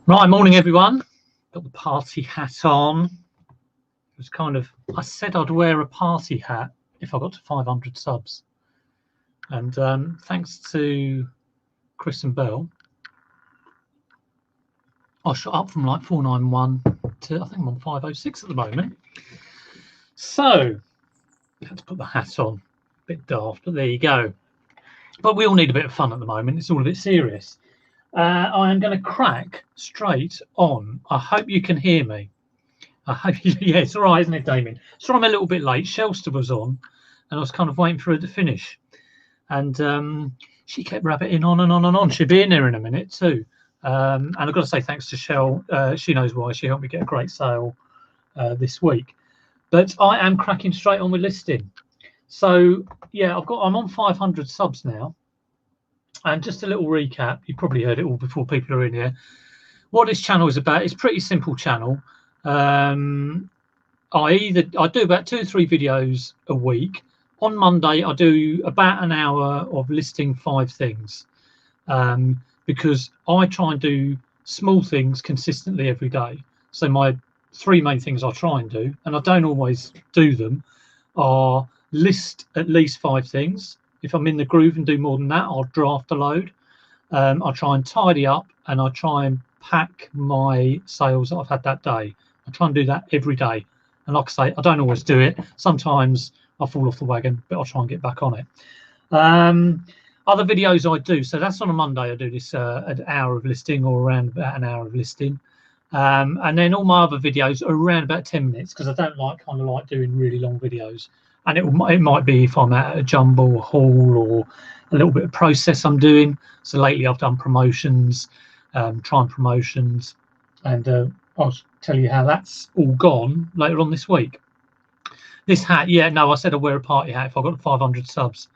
Right, morning everyone. Got the party hat on. It was kind of, I said I'd wear a party hat if I got to 500 subs. And thanks to Chris and Bell, I shot up from like 491 to I think I'm on 506 at the moment. So I had to put the hat on. A bit daft, but there you go. But we all need a bit of fun at the moment. It's all a bit serious. I am going to crack straight on. I hope you can hear me. I hope yeah, it's all right, isn't it, Damien? So I'm a little bit late. Shelster was on, and I was kind of waiting for her to finish. And she kept rabbiting on and on and on. She'll be in there in a minute too. And I've got to say thanks to Shell. She knows why. She helped me get a great sale this week. But I am cracking straight on with listing. So yeah, I'm on 500 subs now. And just a little recap, you probably heard it all before people are in here. What this channel is about, it's a pretty simple channel. I do about 2 or 3 videos a week. On Monday, I do about an hour of listing 5 things because I try and do small things consistently every day. So my 3 main things I try and do, and I don't always do them, are list at least 5 things. If I'm in the groove and do more than that, I'll draft a load. I'll try and tidy up, and I try and pack my sales that I've had that day. I try and do that every day. And like I say, I don't always do it. Sometimes I fall off the wagon, but I'll try and get back on it. Other videos I do, so that's on a Monday. I do this an hour of listing or around about an hour of listing. And then all my other videos are around about 10 minutes because I don't like doing really long videos. And it might be if I'm at a jumble, a haul, or a little bit of process I'm doing. So lately I've done promotions, trying promotions, and I'll tell you how that's all gone later on this week. This hat, yeah, no, I said I'd wear a party hat if I got 500 subs,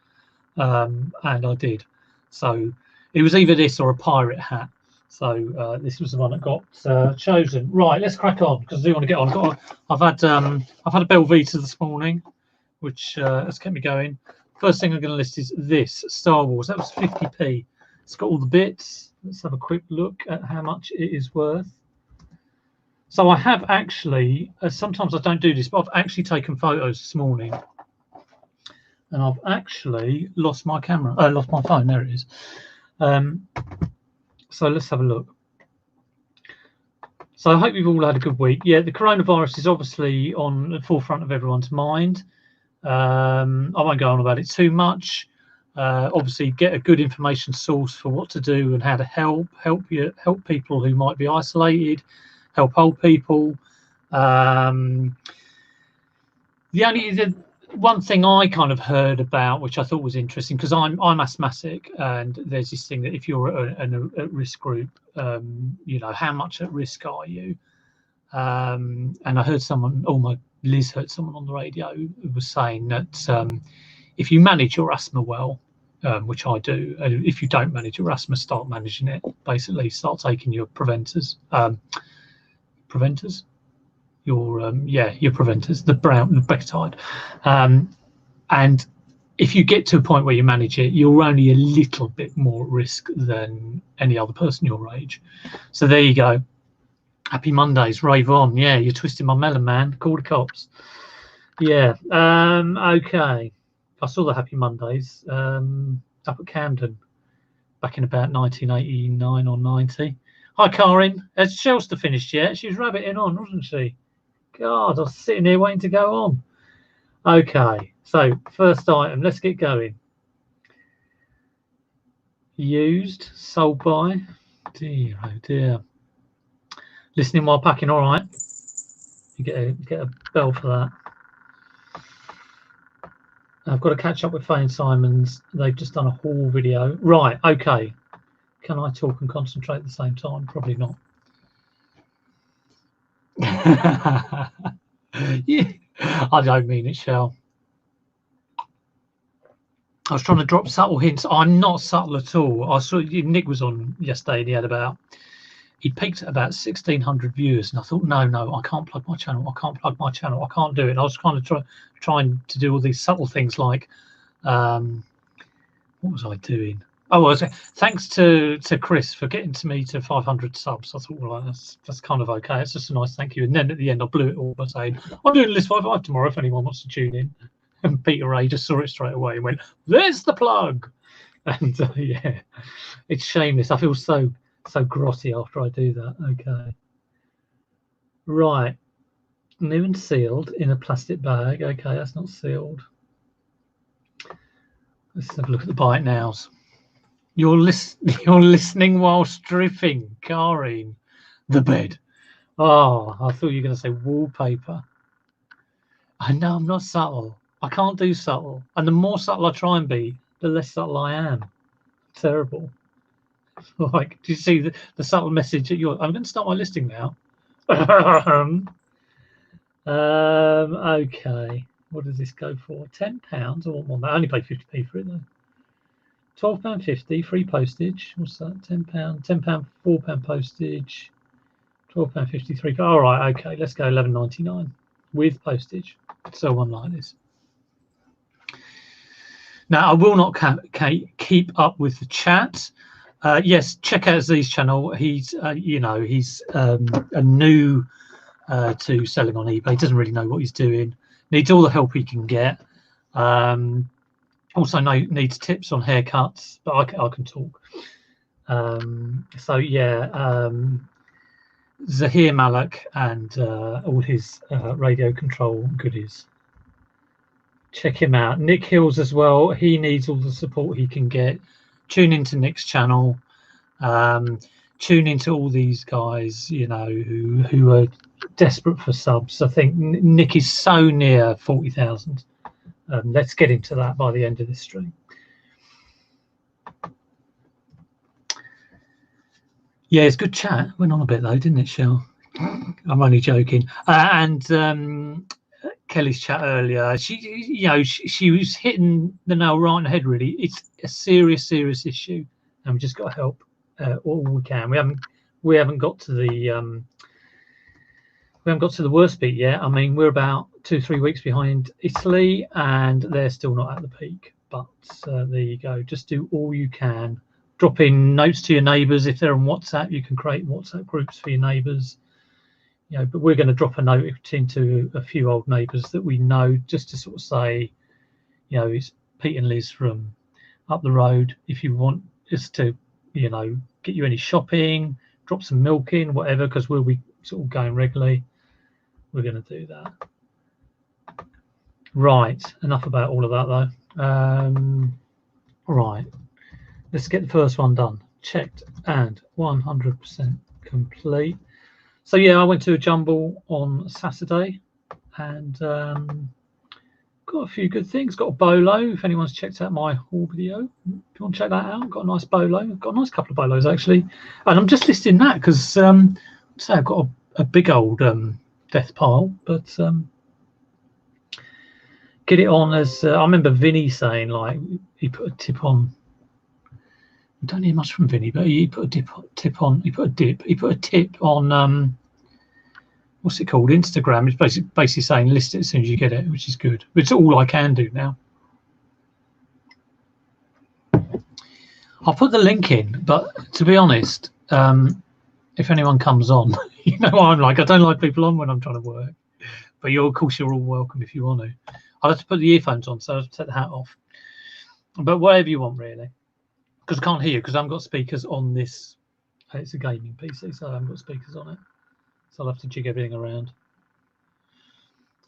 and I did. So it was either this or a pirate hat. So this was the one that got chosen. Right, let's crack on because I do want to get on. I've had a Belvita this morning, which has kept me going. First thing I'm going to list is this Star Wars. That was 50p. It's got all the bits. Let's have a quick look at how much it is worth. So I have actually, sometimes I don't do this, but I've actually taken photos this morning, and I've actually lost my camera. Lost my phone. There it is. So let's have a look. So I hope you've all had a good week. Yeah, the coronavirus is obviously on the forefront of everyone's mind. I won't go on about it too much. Obviously, get a good information source for what to do and how to help people who might be isolated, help old people. The one thing I kind of heard about, which I thought was interesting, because I'm asthmatic, and there's this thing that if you're at risk group, you know, how much at risk are you? And I heard Liz heard someone on the radio who was saying that if you manage your asthma well, which I do, if you don't manage your asthma, start managing it. Basically, start taking your preventers, your preventers, the Bectide, and if you get to a point where you manage it, you're only a little bit more at risk than any other person your age. So there you go. Happy Mondays, rave on. Yeah, you're twisting my melon, man. Call the cops. Yeah. Okay. I saw the Happy Mondays up at Camden back in about 1989 or 90. Hi, Karin. Has Shelster finished yet? She was rabbiting on, wasn't she? God, I was sitting here waiting to go on. Okay. So first item. Let's get going. Used, sold by. Dear, oh dear. Listening while packing, all right. You get a bell for that. I've got to catch up with Faye and Simons. They've just done a haul video. Right, okay. Can I talk and concentrate at the same time? Probably not. Yeah, I don't mean it, Shell. I was trying to drop subtle hints. I'm not subtle at all. I saw Nick was on yesterday and he peaked at about 1,600 viewers, and I thought, no, I can't plug my channel. I can't plug my channel. I can't do it. And I was kind of trying to do all these subtle things like, what was I doing? Oh, well, thanks to Chris for getting to me to 500 subs. I thought, well, that's kind of okay. It's just a nice thank you. And then at the end, I blew it all by saying, I'm doing List 55 tomorrow if anyone wants to tune in. And Peter Ray just saw it straight away and went, there's the plug. And yeah, it's shameless. I feel so grotty after I do that. Okay. Right. New and sealed in a plastic bag. Okay, that's not sealed. Let's have a look at the bite nows. You're listening while stripping, Karine. The bed. Oh, I thought you were going to say wallpaper. I know I'm not subtle. I can't do subtle. And the more subtle I try and be, the less subtle I am. Terrible. Like, do you see the subtle message that I'm going to start my listing now. Okay. What does this go for? £10. I want more. I only paid 50p for it though. £12.50 free postage. What's that? £10, £10, £4 postage, £12.53. All right, okay, let's go £11.99 with postage. So one like this. Now I will not keep up with the chat. Yes, check out Z's channel. He's he's a new to selling on eBay. He doesn't really know what he's doing. Needs all the help he can get. Also needs tips on haircuts, but I can talk. So yeah, Zahir Malak and all his radio control goodies. Check him out. Nick Hills as well. He needs all the support he can get. Tune into Nick's channel. Tune into all these guys, who are desperate for subs. I think Nick is so near 40,000. Let's get into that by the end of this stream. Yeah, it's good chat. Went on a bit though, didn't it, Shell? I'm only joking. And Kelly's chat earlier, she was hitting the nail right on the head. Really, it's a serious issue, and we just got to help all we can. We haven't got to the worst bit yet. I mean, we're about 2-3 weeks behind Italy, and they're still not at the peak. But there you go. Just do all you can. Drop in notes to your neighbours if they're on WhatsApp. You can create WhatsApp groups for your neighbours. But we're going to drop a note into a few old neighbours that we know, just to sort of say, it's Pete and Liz from up the road. If you want us to, get you any shopping, drop some milk in, whatever, because we'll be sort of going regularly. We're going to do that. Right, enough about all of that though. Right, let's get the first one done. Checked and 100% complete. So yeah, I went to a jumble on Saturday and got a few good things. Got a bolo. If anyone's checked out my haul video, if you want to check that out, got a nice bolo. I've got a nice couple of bolos actually, and I'm just listing that because I've got a big old death pile, but get it on as I remember Vinny saying, like, he put a tip on. I don't hear much from Vinny, but he put a tip on what's it called, Instagram. It's basically saying list it as soon as you get it, which is good. It's all I can do now. I'll put the link in, but to be honest, if anyone comes on, I'm like, I don't like people on when I'm trying to work, but of course you're all welcome if you want to. I'll have to put the earphones on, so I'll have to take the hat off, but whatever you want really, because I can't hear you because I haven't got speakers on this. It's a gaming PC, so I haven't got speakers on it, so I'll have to jig everything around,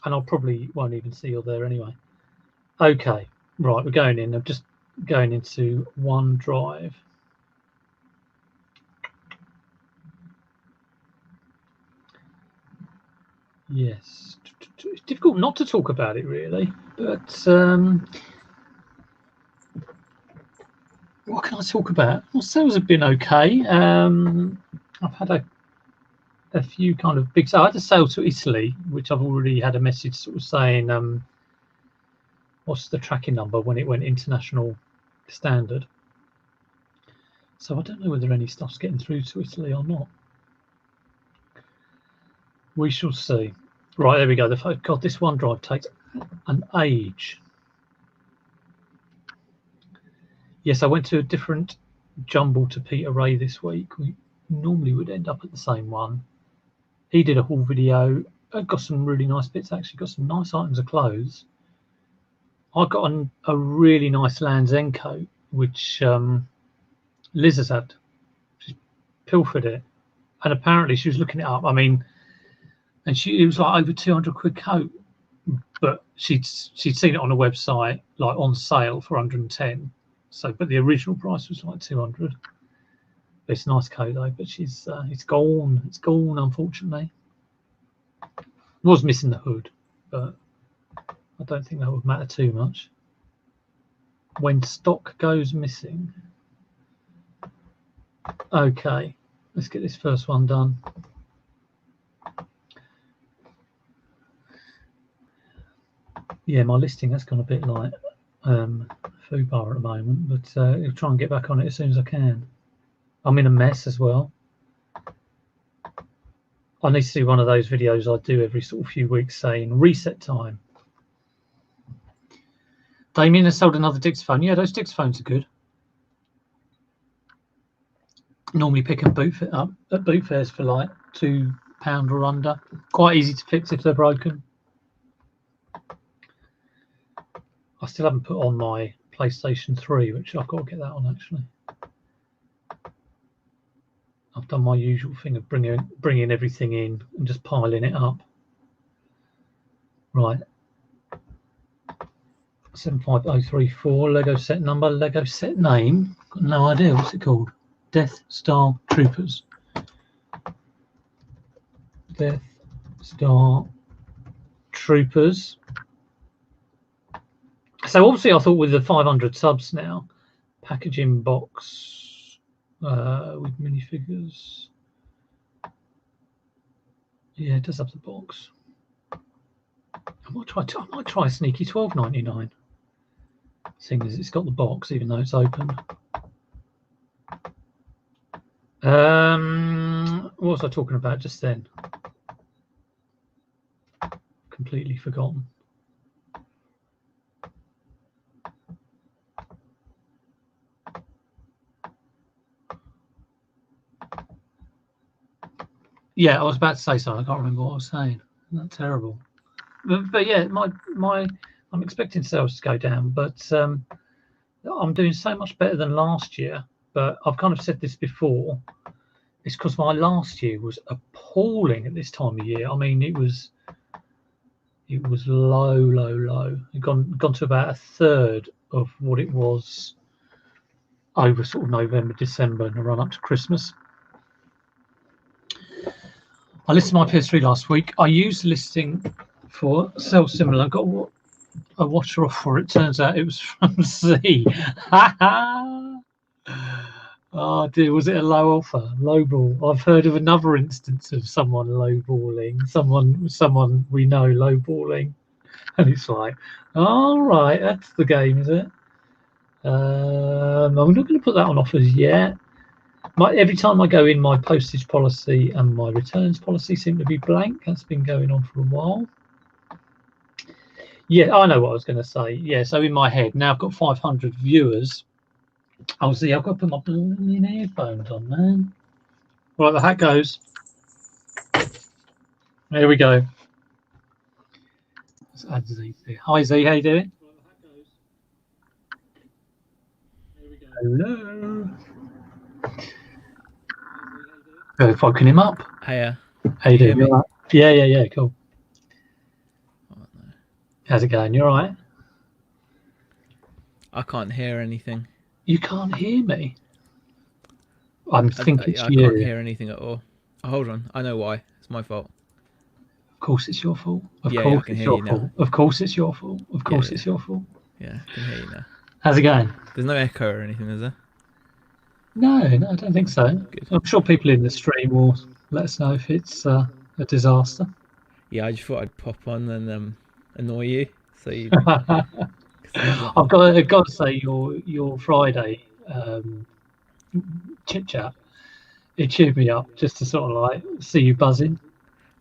and I'll probably won't even see you're there anyway. Okay, right, we're going in. I'm just going into OneDrive. Yes, it's difficult not to talk about it really, but what can I talk about? Well, sales have been okay. I've had a few kind of big. So I had a sale to Italy, which I've already had a message sort of saying, what's the tracking number when it went international standard. So I don't know whether any stuff's getting through to Italy or not. We shall see. Right, there we go. God, this OneDrive takes an age. Yes, I went to a different jumble to Peter Ray this week. We normally would end up at the same one. He did a haul video. I got some really nice bits, actually. Got some nice items of clothes. I got a really nice Land's End coat, which Liz has had. She's pilfered it. And apparently she was looking it up. I mean, and it was like over 200 quid coat. But she'd seen it on a website, like on sale for 110. So, but the original price was like 200. It's a nice coat though, but she's it's gone. It's gone, unfortunately. Was missing the hood, but I don't think that would matter too much. When stock goes missing. Okay, let's get this first one done. Yeah, my listing has gone a bit like foobar at the moment, but I'll try and get back on it as soon as I can. I'm in a mess as well. I need to do one of those videos I do every sort of few weeks saying reset time. Damien has sold another Dixphone. Yeah, those Dixphones are good. Normally pick and boot it up at boot fairs for like £2 or under. Quite easy to fix if they're broken. I still haven't put on my PlayStation 3, which I've got to get that on actually. I've done my usual thing of bringing everything in and just piling it up. Right. 75034, Lego set number, Lego set name. Got no idea what's it called. Death Star Troopers. Death Star Troopers. So obviously I thought with the 500 subs now, packaging box with minifigures. Yeah, it does have the box. I might try a sneaky $12.99, seeing as it's got the box, even though it's open. What was I talking about just then? Completely forgotten. Yeah, I was about to say something. I can't remember what I was saying. Isn't that terrible? But yeah, I'm expecting sales to go down, but I'm doing so much better than last year. But I've kind of said this before. It's because my last year was appalling at this time of year. I mean, it was low. It gone to about a third of what it was over sort of November, December, and the run up to Christmas. I listed my PS3 last week. I used the listing for Sell Similar. I got a watcher off for it. Turns out it was from Z. Oh dear, was it a low offer? Lowball. I've heard of another instance of someone lowballing. Someone we know lowballing. And it's like, all right, that's the game, is it? I'm not going to put that on offers yet. Every time I go in, my postage policy and my returns policy seem to be blank. That's been going on for a while. Yeah, I know what I was going to say. Yeah, so in my head, now I've got 500 viewers. Oh, see, I've got to put my blooming headphones on, man. Right, the hat goes. There we go. Let's add Z there. Hi, Z, how you doing? Hello. Focusing him up. Hiya. How you doing? Right? Yeah, cool. Oh, no. How's it going? You all right? I can't hear anything. You can't hear me? I think it's you. I can't hear anything at all. Oh, hold on. I know why. It's my fault. Of course it's your fault. Of course I can hear you now. Of course it's your fault. Of course it's your fault. Yeah, I can hear you now. How's it going? There's no echo or anything, is there? No, I don't think so. Good. I'm sure people in the stream will let us know if it's a disaster. Yeah, I just thought I'd pop on and annoy you. So you. I've got to say your Friday chit chat. It cheered me up just to sort of like see you buzzing.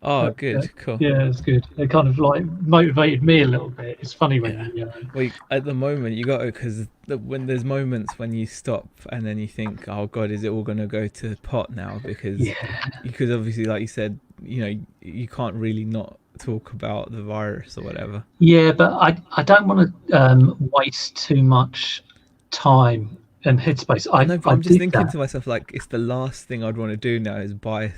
Oh, But, good, cool. yeah, it's good. It kind of like motivated me a little bit. It's funny when Yeah. you, Well, at the moment you got to, because when there's moments when you stop and then you think, oh God, is it all gonna go to pot now? yeah, Because obviously, like you said, you can't really not talk about the virus or whatever. yeah. But I don't want to waste too much time and headspace. I I know, but I I'm just did thinking that. to myself, like, it's the last thing I'd want to do now is buy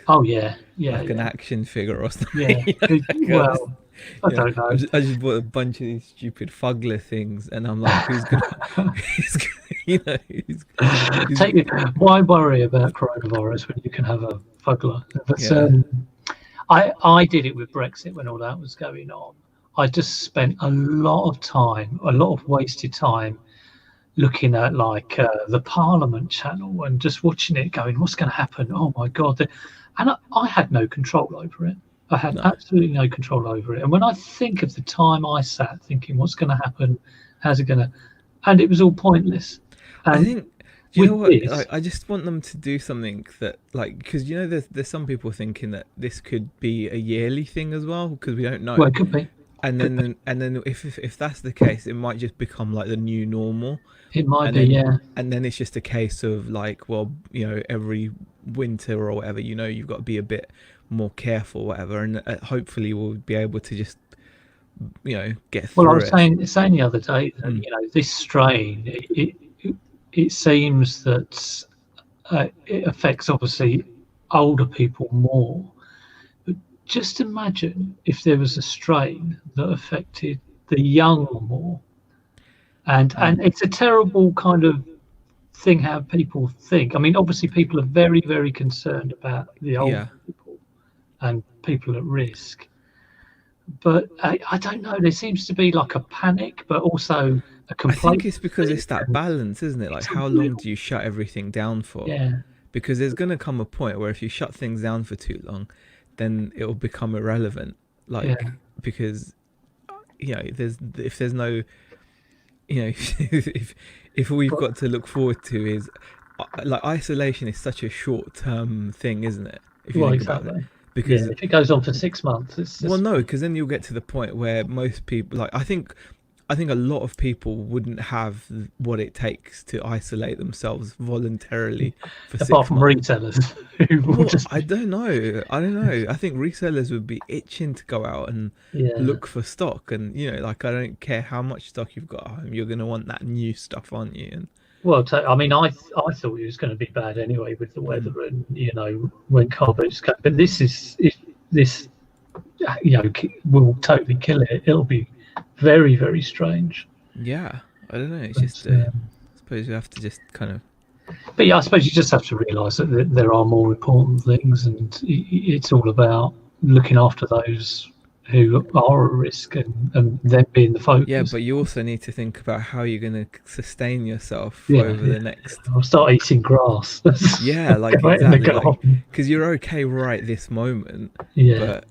Oh yeah, yeah, like an yeah, action figure or something. yeah. Like, Well, I don't know. I just bought a bunch of these stupid Fugler things, and I'm like, who's gonna, who's, Take it. Why worry about coronavirus when you can have a fuggler? But yeah, I did it with Brexit when all that was going on. I just spent a lot of time, a lot of wasted time looking at like the Parliament channel and just watching it, going, "What's going to happen? Oh my God!" And I had no control over it. I had no. absolutely no control over it. And when I think of the time I sat thinking, "What's going to happen? How's it going to?" And it was all pointless. I And think, do you know with what? this, I just want them to do something that, like, because there's some people thinking that this could be a yearly thing as well, because we don't know. well, it could be, And could be. then if that's the case, it might just become like the new normal. It might and be, then yeah. and then it's just a case of like, well, every winter or whatever, you've got to be a bit more careful, whatever, and hopefully we'll be able to just get Well, I through was it. saying the other day that Mm. this strain, it seems that it affects obviously older people more. But just imagine if there was a strain that affected the young more, and Mm. it's a terrible kind of thing how people think. I mean, obviously, people are very very concerned about the older Yeah, people and people at risk. But I don't know. There seems to be like a panic, but also a I think it's because complacency, it's that and balance, isn't it? Like, it's a how long real, do you shut everything down for? yeah, Because there's gonna come a point where if you shut things down for too long, then it'll become irrelevant. yeah. Like, because there's if there's no if all we've But got to look forward to is like, isolation is such a short term thing, isn't it? If you well, think about it, exactly. Yeah, because if it goes on for 6 months, it's well, just no, because then you'll get to the point where most people, like, I think a lot of people wouldn't have what it takes to isolate themselves voluntarily for apart six from months. retailers who will Well, just I don't know. I don't know. I think resellers would be itching to go out and yeah. look for stock, and like, I don't care how much stock you've got at home, you're gonna want that new stuff, aren't you? And Well, I mean, I thought it was going to be bad anyway with the weather mm, and when car boats go. But this is if this will totally kill it. It'll be very very strange. yeah, I don't know. It's just, But I suppose you have to just kind of, but yeah, I suppose you just have to realise that there are more important things, and it's all about looking after those who are at risk and them being the yeah. focus. But you also need to think about how you're gonna sustain yourself Yeah, over yeah. the next. I'll start eating grass. Yeah, like, Go out in the exactly, like, garden. because you're okay right this moment, Yeah, but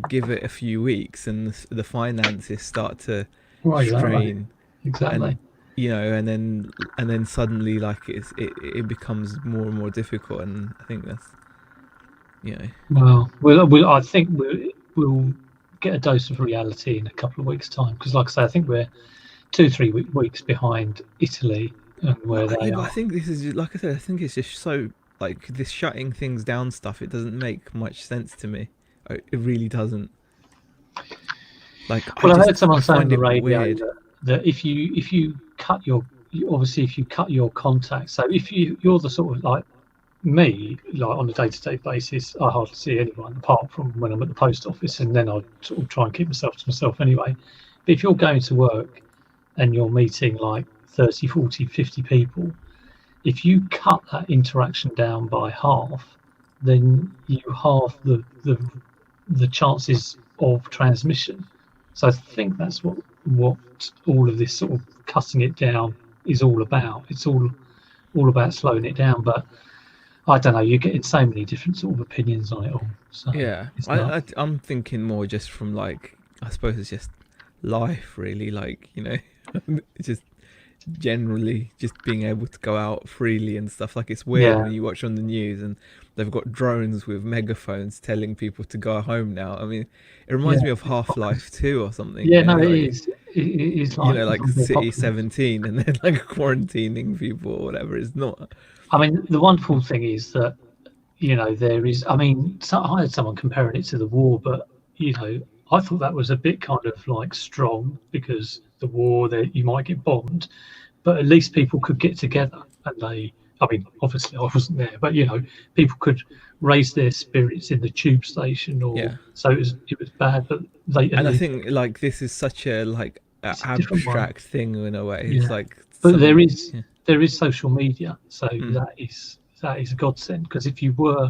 give it a few weeks and the finances start to well, exactly, strain, and exactly. and then suddenly, like, it becomes more and more difficult, and I think that's you know Well, I think we'll get a dose of reality in a couple of weeks' time because, like I say, I think we're 2 3 weeks behind Italy and where yeah, they but I are. think this is like I said, I think it's just so, like, this shutting things down stuff, it doesn't make much sense to me. It really doesn't. Like, Well, I heard someone I say on find the it radio weird. that if you cut obviously if you cut your contacts, so if you're the sort of like me, like on a day-to-day basis, I hardly see anyone apart from when I'm at the post office, and then I sort of try and keep myself to myself anyway. But if you're going to work and you're meeting like 30, 40, 50 people, if you cut that interaction down by half, then you halve the chances of transmission. So I think that's what all of this sort of cutting it down is all about. It's all about slowing it down. But I don't know. You're getting so many different sort of opinions on it all. So Yeah, it's not. I'm thinking more just from, like, I suppose it's just life, really. Like, it's just generally just being able to go out freely and stuff. Like it's weird Yeah, when you watch on the news and they've got drones with megaphones telling people to go home now. I mean, it yeah. reminds me of Half-Life 2 or something, Yeah, you no, know, it like, is. It is you like know, like zombie City apocalypse. 17 and they're like quarantining people or whatever. It's not. I mean, the wonderful thing is that there is. I mean, I had someone comparing it to the war, but I thought that was a bit kind of like strong because the war that you might get bombed, but at least people could get together and they. I mean, obviously I wasn't there, but people could raise their spirits in the tube station, or Yeah. so it was bad, but they at And I least think like this is such a like it's a different one. abstract thing in a way. It's Yeah, like but there something. is Yeah. there is social media, so Mm, that is a godsend because if you were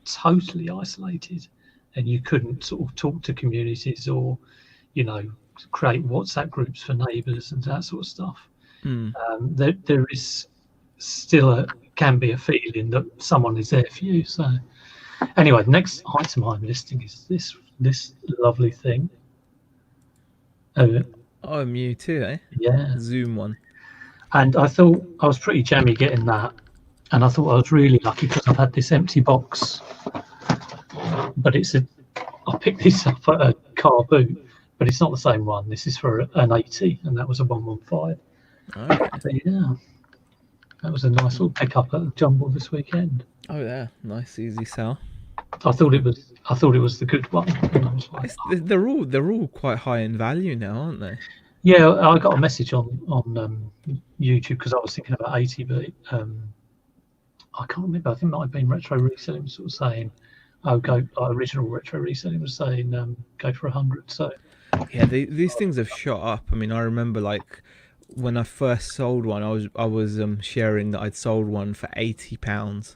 totally isolated and you couldn't sort of talk to communities or you know create WhatsApp groups for neighbours and that sort of stuff, mm. there is still can be a feeling that someone is there for you. So anyway, the next item I'm listing is this lovely thing. Oh Oh, Mewtwo, eh? yeah, Zoom one. and I thought I was pretty jammy getting that. And I thought I was really lucky because I've had this empty box, but I picked this up at a car boot, but it's not the same one. This is for an 80, and that was a 115. Okay. So yeah, that was a nice little pickup at the Jumble this weekend. Oh yeah, nice easy sell. I thought it was the good one. And I was like, It's, they're all quite high in value now, aren't they? yeah, I got a message on YouTube because I was thinking about 80, but I can't remember. I think it might have been Retro Reselling sort of saying, "Oh, go." Original Retro Reselling was saying, "Go for 100." So Yeah, these things have shot up. I mean, I remember like when I first sold one, I was sharing that I'd sold one for £80.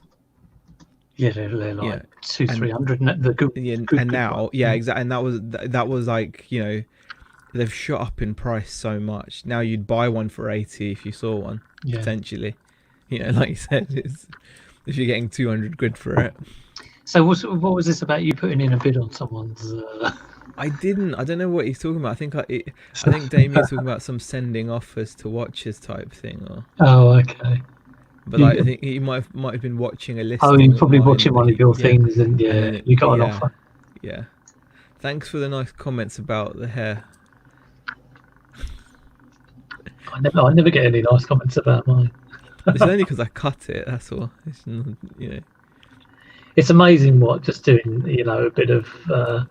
yeah, they're Yeah, like two, and 300. The good, yeah, good, and good now, ones. yeah, exactly, and that was like they've shot up in price so much. Now you'd buy one for 80 if you saw one Yeah. potentially. Like you said, it's if you're getting 200 quid for it. So what was this about you putting in a bid on someone's? I didn't. I don't know what he's talking about. I think Damien's talking about some sending offers to watches type thing, or. Oh, okay. But like, I You, think he might have been watching a oh, you're listing of probably mine watching that one of he your yeah, things, and and yeah, then you got an yeah, offer. yeah. Thanks for the nice comments about the hair. I never get any nice comments about mine. It's only because I cut it. That's all. It's It's amazing what just doing, a bit of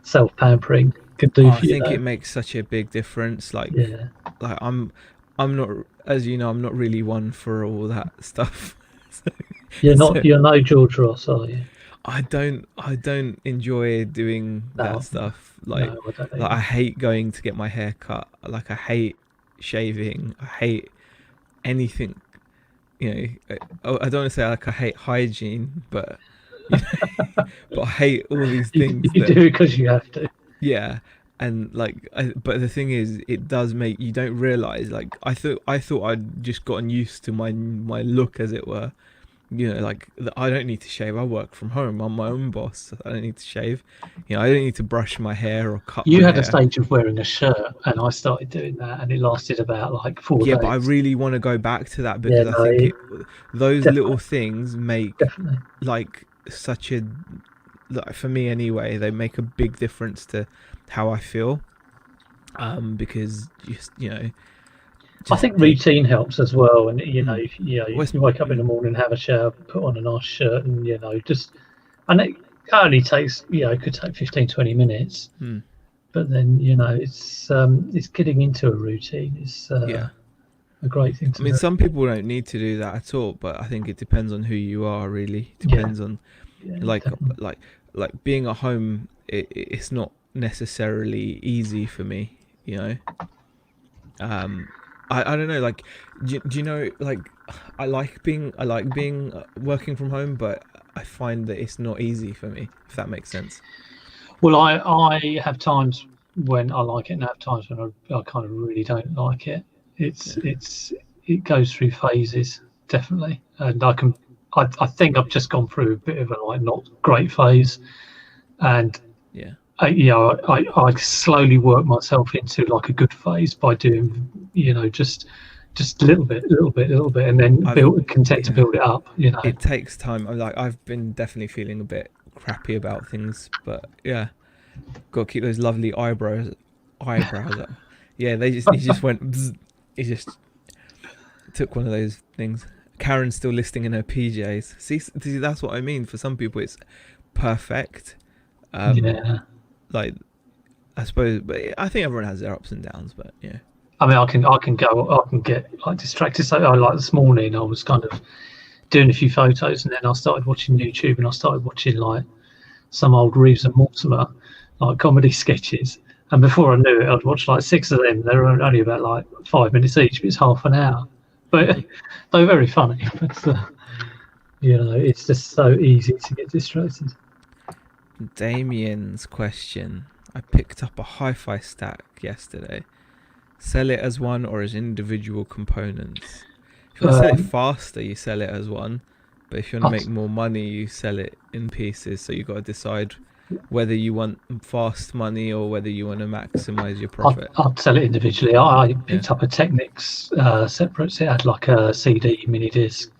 self pampering can Oh, do I for you, think though. it makes such a big difference. Yeah. Like I'm not, as you know, I'm not really one for all that stuff. so, You're not. so You're no George Ross, are you? I don't enjoy doing that No, stuff. no, I don't Like I either. hate going to get my hair cut. Like I hate shaving. I hate anything. I don't want to say like I hate hygiene, but but I hate all these You, things you that do it because you have to. yeah. And like, but the thing is, it does make you don't realize. Like I thought I'd just gotten used to my look, as it were. Like I don't need to shave. I work from home. I'm my own boss. I don't need to shave. I don't need to brush my hair or cut You my had a hair. stage of wearing a shirt, and I started doing that, and it lasted about like four Yeah, but I days. really want to go back to that Yeah, because I think no, those little definitely, things make definitely. like such a like, for me anyway. They make a big difference to how I feel. Because just I just think routine helps as well, and mm, you wake up in the morning, have a shower, put on a nice shirt, and and it only takes it could take 15, 20 minutes, mm, but then it's getting into a routine. It's yeah. a great thing I to mean, do. some people don't need to do that at all, but I think it depends on who you are. Really, Yeah, depends on yeah, like definitely. like like being at home. It's not necessarily easy for me. You know. Um, I don't know. Like, do you know? Like, I like being working from home, but I find that it's not easy for me. If that makes sense. Well, I have times when I like it, and I have times when I kind of really don't like it. It's Yeah. it's it goes through phases, definitely, and I think I've just gone through a bit of a like not great phase, and Yeah. I slowly work myself into like a good phase by doing just just a little bit, and then content to build it up. It takes time. I've been definitely feeling a bit crappy about things, but yeah, got to keep those lovely eyebrows up. Yeah, he just went. Bzz. He just took one of those things. Karen's still listing in her PJs. See, that's what I mean. For some people, it's perfect. Yeah. Like, I suppose, but I think everyone has their ups and downs. But yeah. I mean, I can get like distracted. So, like this morning, I was kind of doing a few photos, and then I started watching YouTube, and I started watching like some old Reeves and Mortimer, like comedy sketches. And before I knew it, I'd watched like 6 of them. They were only about like 5 minutes each, but it's half an hour. But they were very funny. But it's just so easy to get distracted. Damien's question: I picked up a hi-fi stack yesterday. Sell it as one or as individual components? If you want to sell it faster, you sell it as one. But if you want to make more money, you sell it in pieces. So you've got to decide whether you want fast money or whether you want to maximize your profit. I'd sell it individually. I picked up a Technics separate. It had like a CD, mini disc,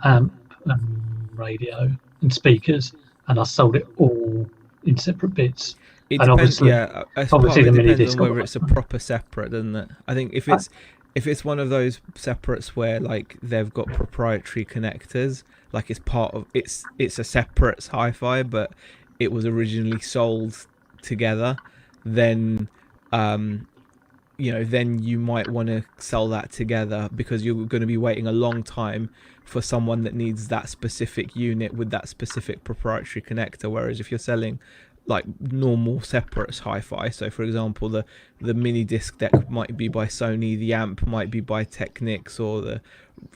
amp, and radio and speakers, and I sold it all in separate bits. It depends. Obviously the mini disc on whether it's a proper separate, doesn't it? I think if it's one of those separates where like they've got proprietary connectors, like it's part of it's a separate hi-fi, but it was originally sold together, then then you might want to sell that together because you're going to be waiting a long time for someone that needs that specific unit with that specific proprietary connector. Whereas if you're selling like normal separate hi-fi, so for example the mini disc deck might be by Sony, the amp might be by Technics, or the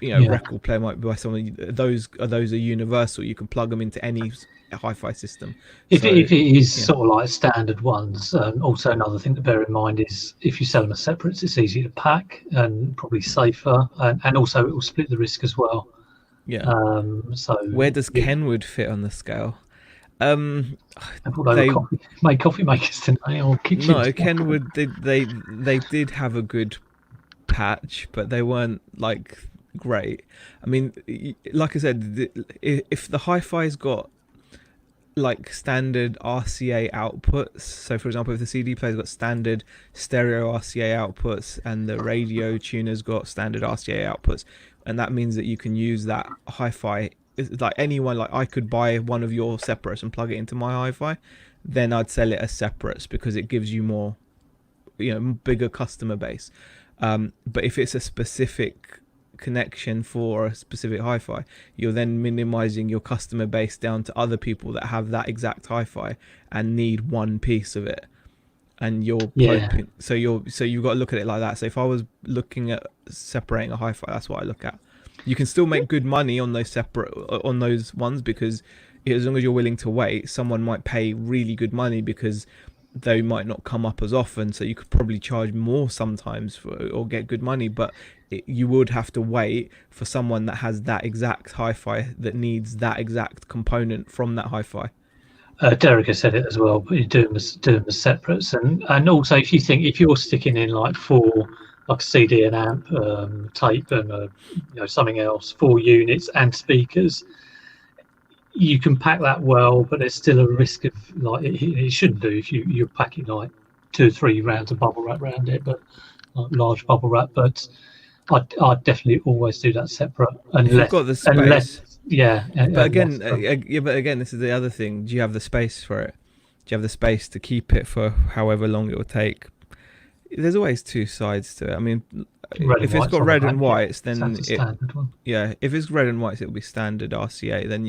record player might be by someone. Those are universal. You can plug them into any hi-fi system. If it is sort of like standard ones. Also another thing to bear in mind is if you sell them as separates, it's easier to pack and probably safer, and also it will split the risk as well. So where does Kenwood fit on the scale? They made coffee makers today, or kitchens. No, Kenwood they did have a good patch, but they weren't like great. I mean, like I said, if the hi-fi's got like standard RCA outputs, so for example if the CD player's got standard stereo RCA outputs and the radio tuner's got standard RCA outputs, and that means that you can use that hi-fi, like anyone, like I could buy one of your separates and plug it into my hi-fi, then I'd sell it as separates because it gives you more, bigger customer base. But if it's a specific connection for a specific hi-fi, you're then minimizing your customer base down to other people that have that exact hi-fi and need one piece of it, and you're so you've got to look at it like that. So if I was looking at separating a hi-fi, that's what I look at. You can still make good money on those ones, because as long as you're willing to wait, someone might pay really good money because they might not come up as often, so you could probably charge more sometimes or get good money, but you would have to wait for someone that has that exact hi-fi that needs that exact component from that hi-fi. Derek has said it as well, but you do them as separates, and also if you're sticking in like four, like a CD, an amp, tape, and something else, 4 units and speakers, you can pack that well, but there's still a risk of like it shouldn't do if you're packing like 2 or 3 rounds of bubble wrap around it, but like large bubble wrap. But I'd definitely always do that separate unless you've got the space. But again, this is the other thing. Do you have the space for it? Do you have the space to keep it for however long it will take? There's always 2 sides to it. I mean, if it's got red and whites, then if it's red and whites, it'll be standard RCA. Then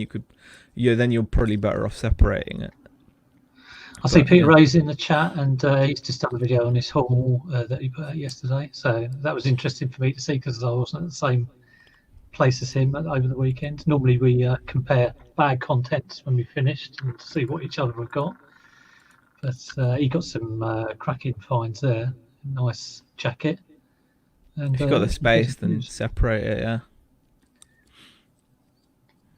you're probably better off separating it. I see Peter Ray's in the chat, and he's just done a video on his haul that he put out yesterday. So that was interesting for me to see, because I wasn't at the same place as him over the weekend. Normally we compare bag contents when we finished and see what each other have got. But he got some cracking finds there. Nice jacket. And if you've got the space, then separate it, yeah.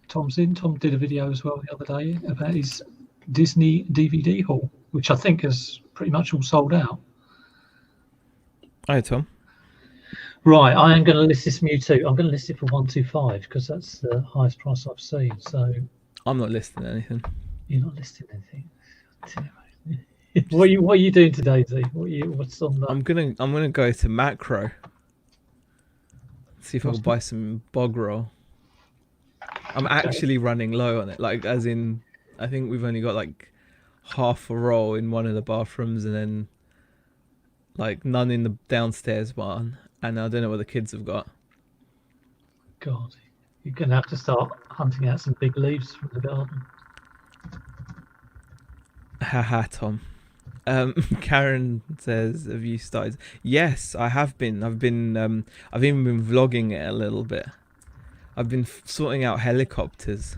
Tom's in. Tom did a video as well the other day about his Disney DVD haul, which I think is pretty much all sold out. Hi, Tom. Right, I am going to list this Mewtwo. I'm going to list it for 125 because that's the highest price I've seen. So I'm not listing anything. you're not listing anything. What are you doing today, Z? What's on that? I'm gonna go to Macro. See if I can buy some bog roll. I'm actually running low on it. Like, as in, I think we've only got like half a roll in one of the bathrooms, and then like none in the downstairs one. And I don't know what the kids have got. God, you're going to have to start hunting out some big leaves from the garden. Haha, Tom. Karen says, "Have you started?" Yes, I have been. I've even been vlogging it a little bit. I've been sorting out helicopters.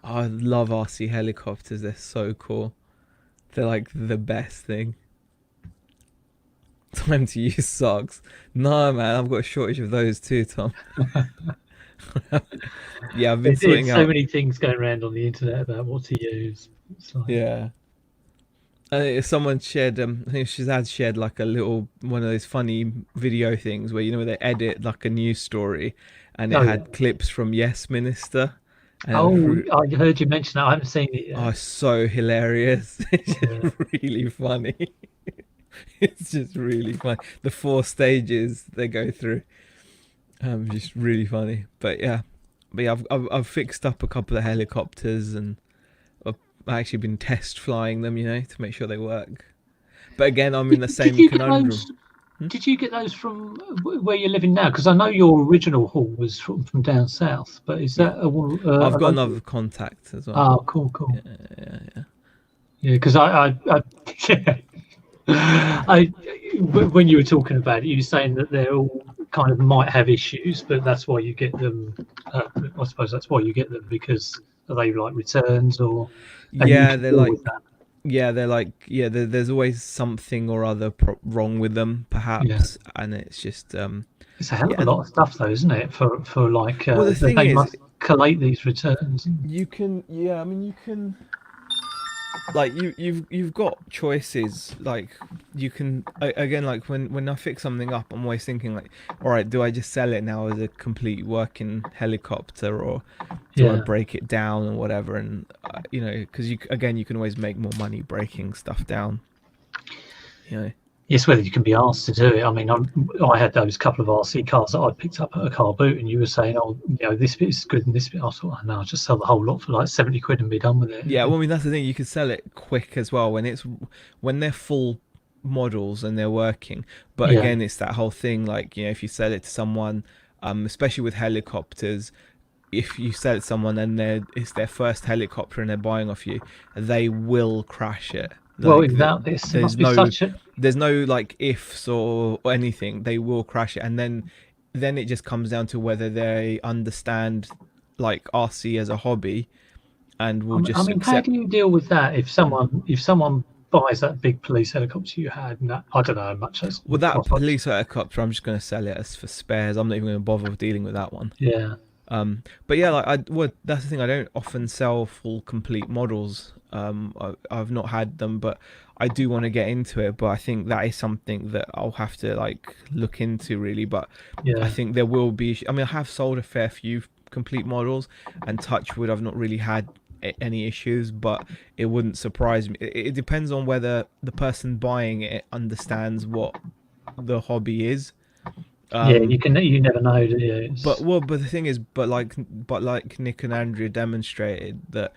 I love RC helicopters. They're so cool. They're like the best thing. Time to use socks. No, man, I've got a shortage of those too, Tom. Yeah, I've been sorting out so many things going around on the internet about what to use. It's like... Yeah. Someone shared, I think Shazad shared like a little one of those funny video things where, you know, where they edit like a news story, and it had clips from Yes Minister. And I heard you mention that. I haven't seen it yet. Oh, so hilarious! It's just really funny. It's just really funny. The 4 stages they go through, just really funny. But yeah, I've fixed up a couple of helicopters, and I've actually been test flying them, you know, to make sure they work. But again, I'm in the same conundrum. Did you get those from where you're living now? Because I know your original haul was from down south, but is that I've got another contact as well. Oh, cool. Yeah, because when you were talking about it, you were saying that they all kind of might have issues, but that's why you get them. I suppose that's why you get them, because are they like returns or? Yeah, they're like. There's always something or other wrong with them, perhaps, and it's just. It's a hell of a lot of stuff, though, isn't it? For like, well, the thing they is, must collate these returns. You can, I mean, you can. Like you've got choices. Like you can again, like when I fix something up, I'm always thinking like, all right, do I just sell it now as a complete working helicopter, or do I break it down or whatever? And you know, because you can always make more money breaking stuff down. You know. Yes, whether you can be asked to do it. I mean, I had those couple of RC cars that I picked up at a car boot, and you were saying, oh, you know, this bit is good and this bit. I thought, oh, no, I'll just sell the whole lot for like 70 quid and be done with it. Yeah, well, I mean, that's the thing. You can sell it quick as well when they're full models and they're working. But again, it's that whole thing. Like, you know, if you sell it to someone, especially with helicopters, if you sell it to someone and it's their first helicopter and they're buying off you, they will crash it. Like, well, there's no like ifs or anything. They will crash it, and then it just comes down to whether they understand like RC as a hobby, and will just. I mean, how do you deal with that if someone buys that big police helicopter you had, and I don't know how much that's. Well, that police helicopter, I'm just going to sell it as for spares. I'm not even going to bother with dealing with that one. Yeah. But yeah, like that's the thing. I don't often sell full complete models. I've not had them, but I do want to get into it. But I think that is something that I'll have to like look into really. But I think there will be. I mean, I have sold a fair few complete models, and touch wood, I've not really had any issues. But it wouldn't surprise me. It depends on whether the person buying it understands what the hobby is. You never know, do you? But the thing is, but like Nick and Andrea demonstrated, that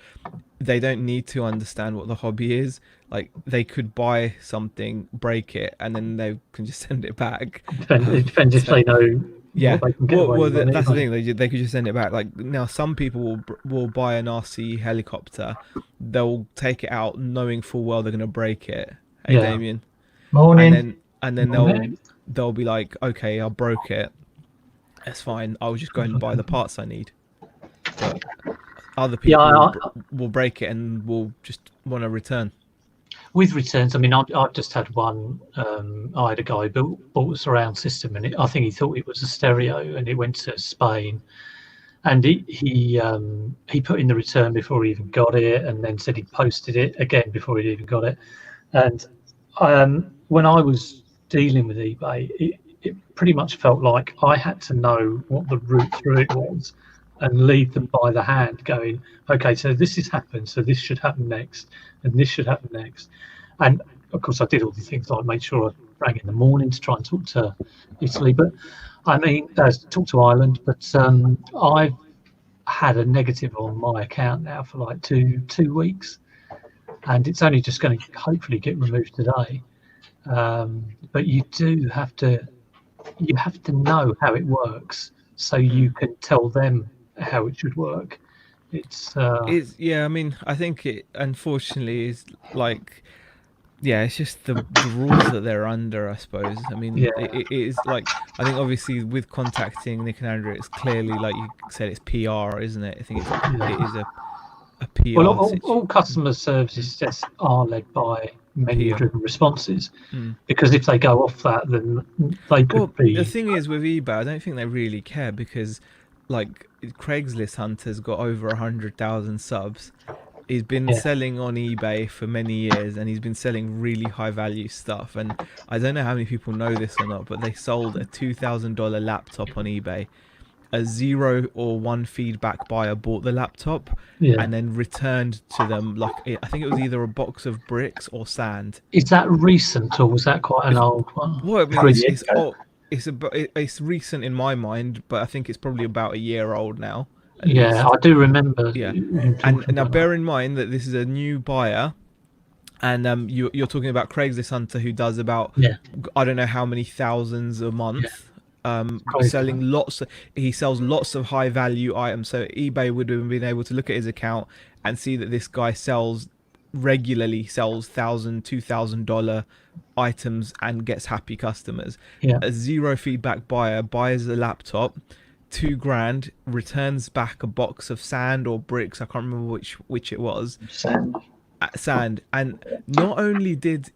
they don't need to understand what the hobby is. Like, they could buy something, break it, and then they can just send it back. It depends if they know. Yeah, that's the thing. They could just send it back. Like, now, some people will buy an RC helicopter. They'll take it out knowing full well they're going to break it. Hey, Damien. Morning. And then they'll be like, okay, I broke it. That's fine. I'll just go and buy the parts I need. But other people will break it and will just want to return. With returns, I mean, I've just had one. I had a guy who bought a surround system, and I think he thought it was a stereo, and it went to Spain. And he put in the return before he even got it, and then said he posted it again before he'd even got it. And when I was dealing with eBay, it pretty much felt like I had to know what the route through it was and lead them by the hand, going, okay, so this has happened, so this should happen next, and this should happen next. And of course, I did all the things like made sure I rang in the morning to try and talk to Italy, but I mean, talk to Ireland. But I've had a negative on my account now for like two weeks, and it's only just going to hopefully get removed today. But you have to know how it works so you can tell them how it should work. It's yeah, I mean, I think it unfortunately is like, yeah, it's just the rules that they're under, I suppose. I mean, Yeah. it is like, I think obviously with contacting Nick and Andrew, it's clearly like you said, it's PR, isn't it? I think it is a PR. Well, all customer services just are led by menu-driven responses, because if they go off that, then they could be. The thing is with eBay, I don't think they really care, because like Craigslist Hunter's got over 100,000 subs. He's been selling on eBay for many years, and he's been selling really high value stuff. And I don't know how many people know this or not, but they sold a $2,000 laptop on eBay. A 0 or 1 feedback buyer bought the laptop and then returned to them, like, I think it was either a box of bricks or sand. Is that recent, or was that quite an old one? Well, I mean, it's recent in my mind, but I think it's probably about a year old now. Yeah, I do remember. Yeah, and now bear in mind that this is a new buyer, and you're talking about Craigslist Hunter, who does about I don't know how many thousands a month. Selling he sells lots of high value items. So eBay would have been able to look at his account and see that this guy regularly sells $1,000-$2,000 items and gets happy customers. A 0 feedback buyer buys a laptop, $2,000, returns back a box of sand or bricks, I can't remember which it was, sand. And not only did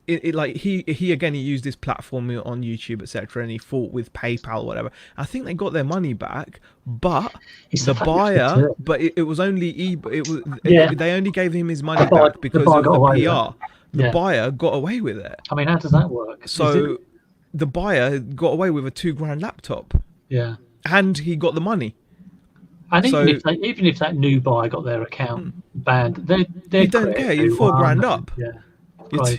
he used this platform on YouTube, etc., and he fought with PayPal, whatever. I think they got their money back, but the buyer, it was only they only gave him his money back because of the PR. The buyer got away with it. I mean, how does that work? So the buyer got away with a $2,000 laptop. Yeah, and he got the money. And even if that new buyer got their account banned, they don't care. You're $4,000 up. Yeah. Right.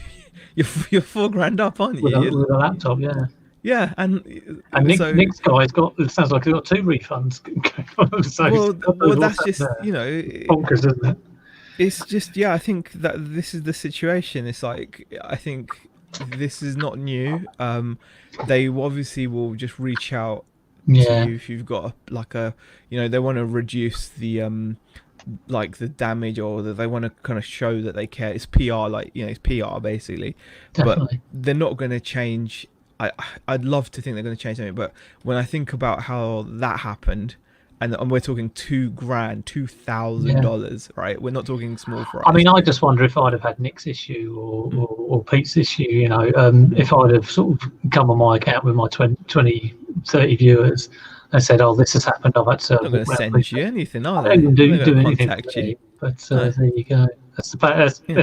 You're $4,000 up, aren't you? With a laptop, yeah. Yeah, and Nick's guy's got. It sounds like he's got 2 refunds. Well, that's just bonkers, isn't it? It's just I think that this is the situation. It's like, I think this is not new. They obviously will just reach out to you if you've got they want to reduce the like the damage, or that they want to kind of show that they care. It's PR, it's PR basically. Definitely. But they're not going to change. I'd love to think they're going to change something, but when I think about how that happened, and we're talking $2,000, right? We're not talking small fries. I mean, I just wonder if I'd have had Nick's issue or Pete's issue, if I'd have sort of come on my account with my 20, 30 viewers and said, "Oh, this has happened. I've had to." I'm not going to send you anything, are they? I don't do anything for me, but there you go. That's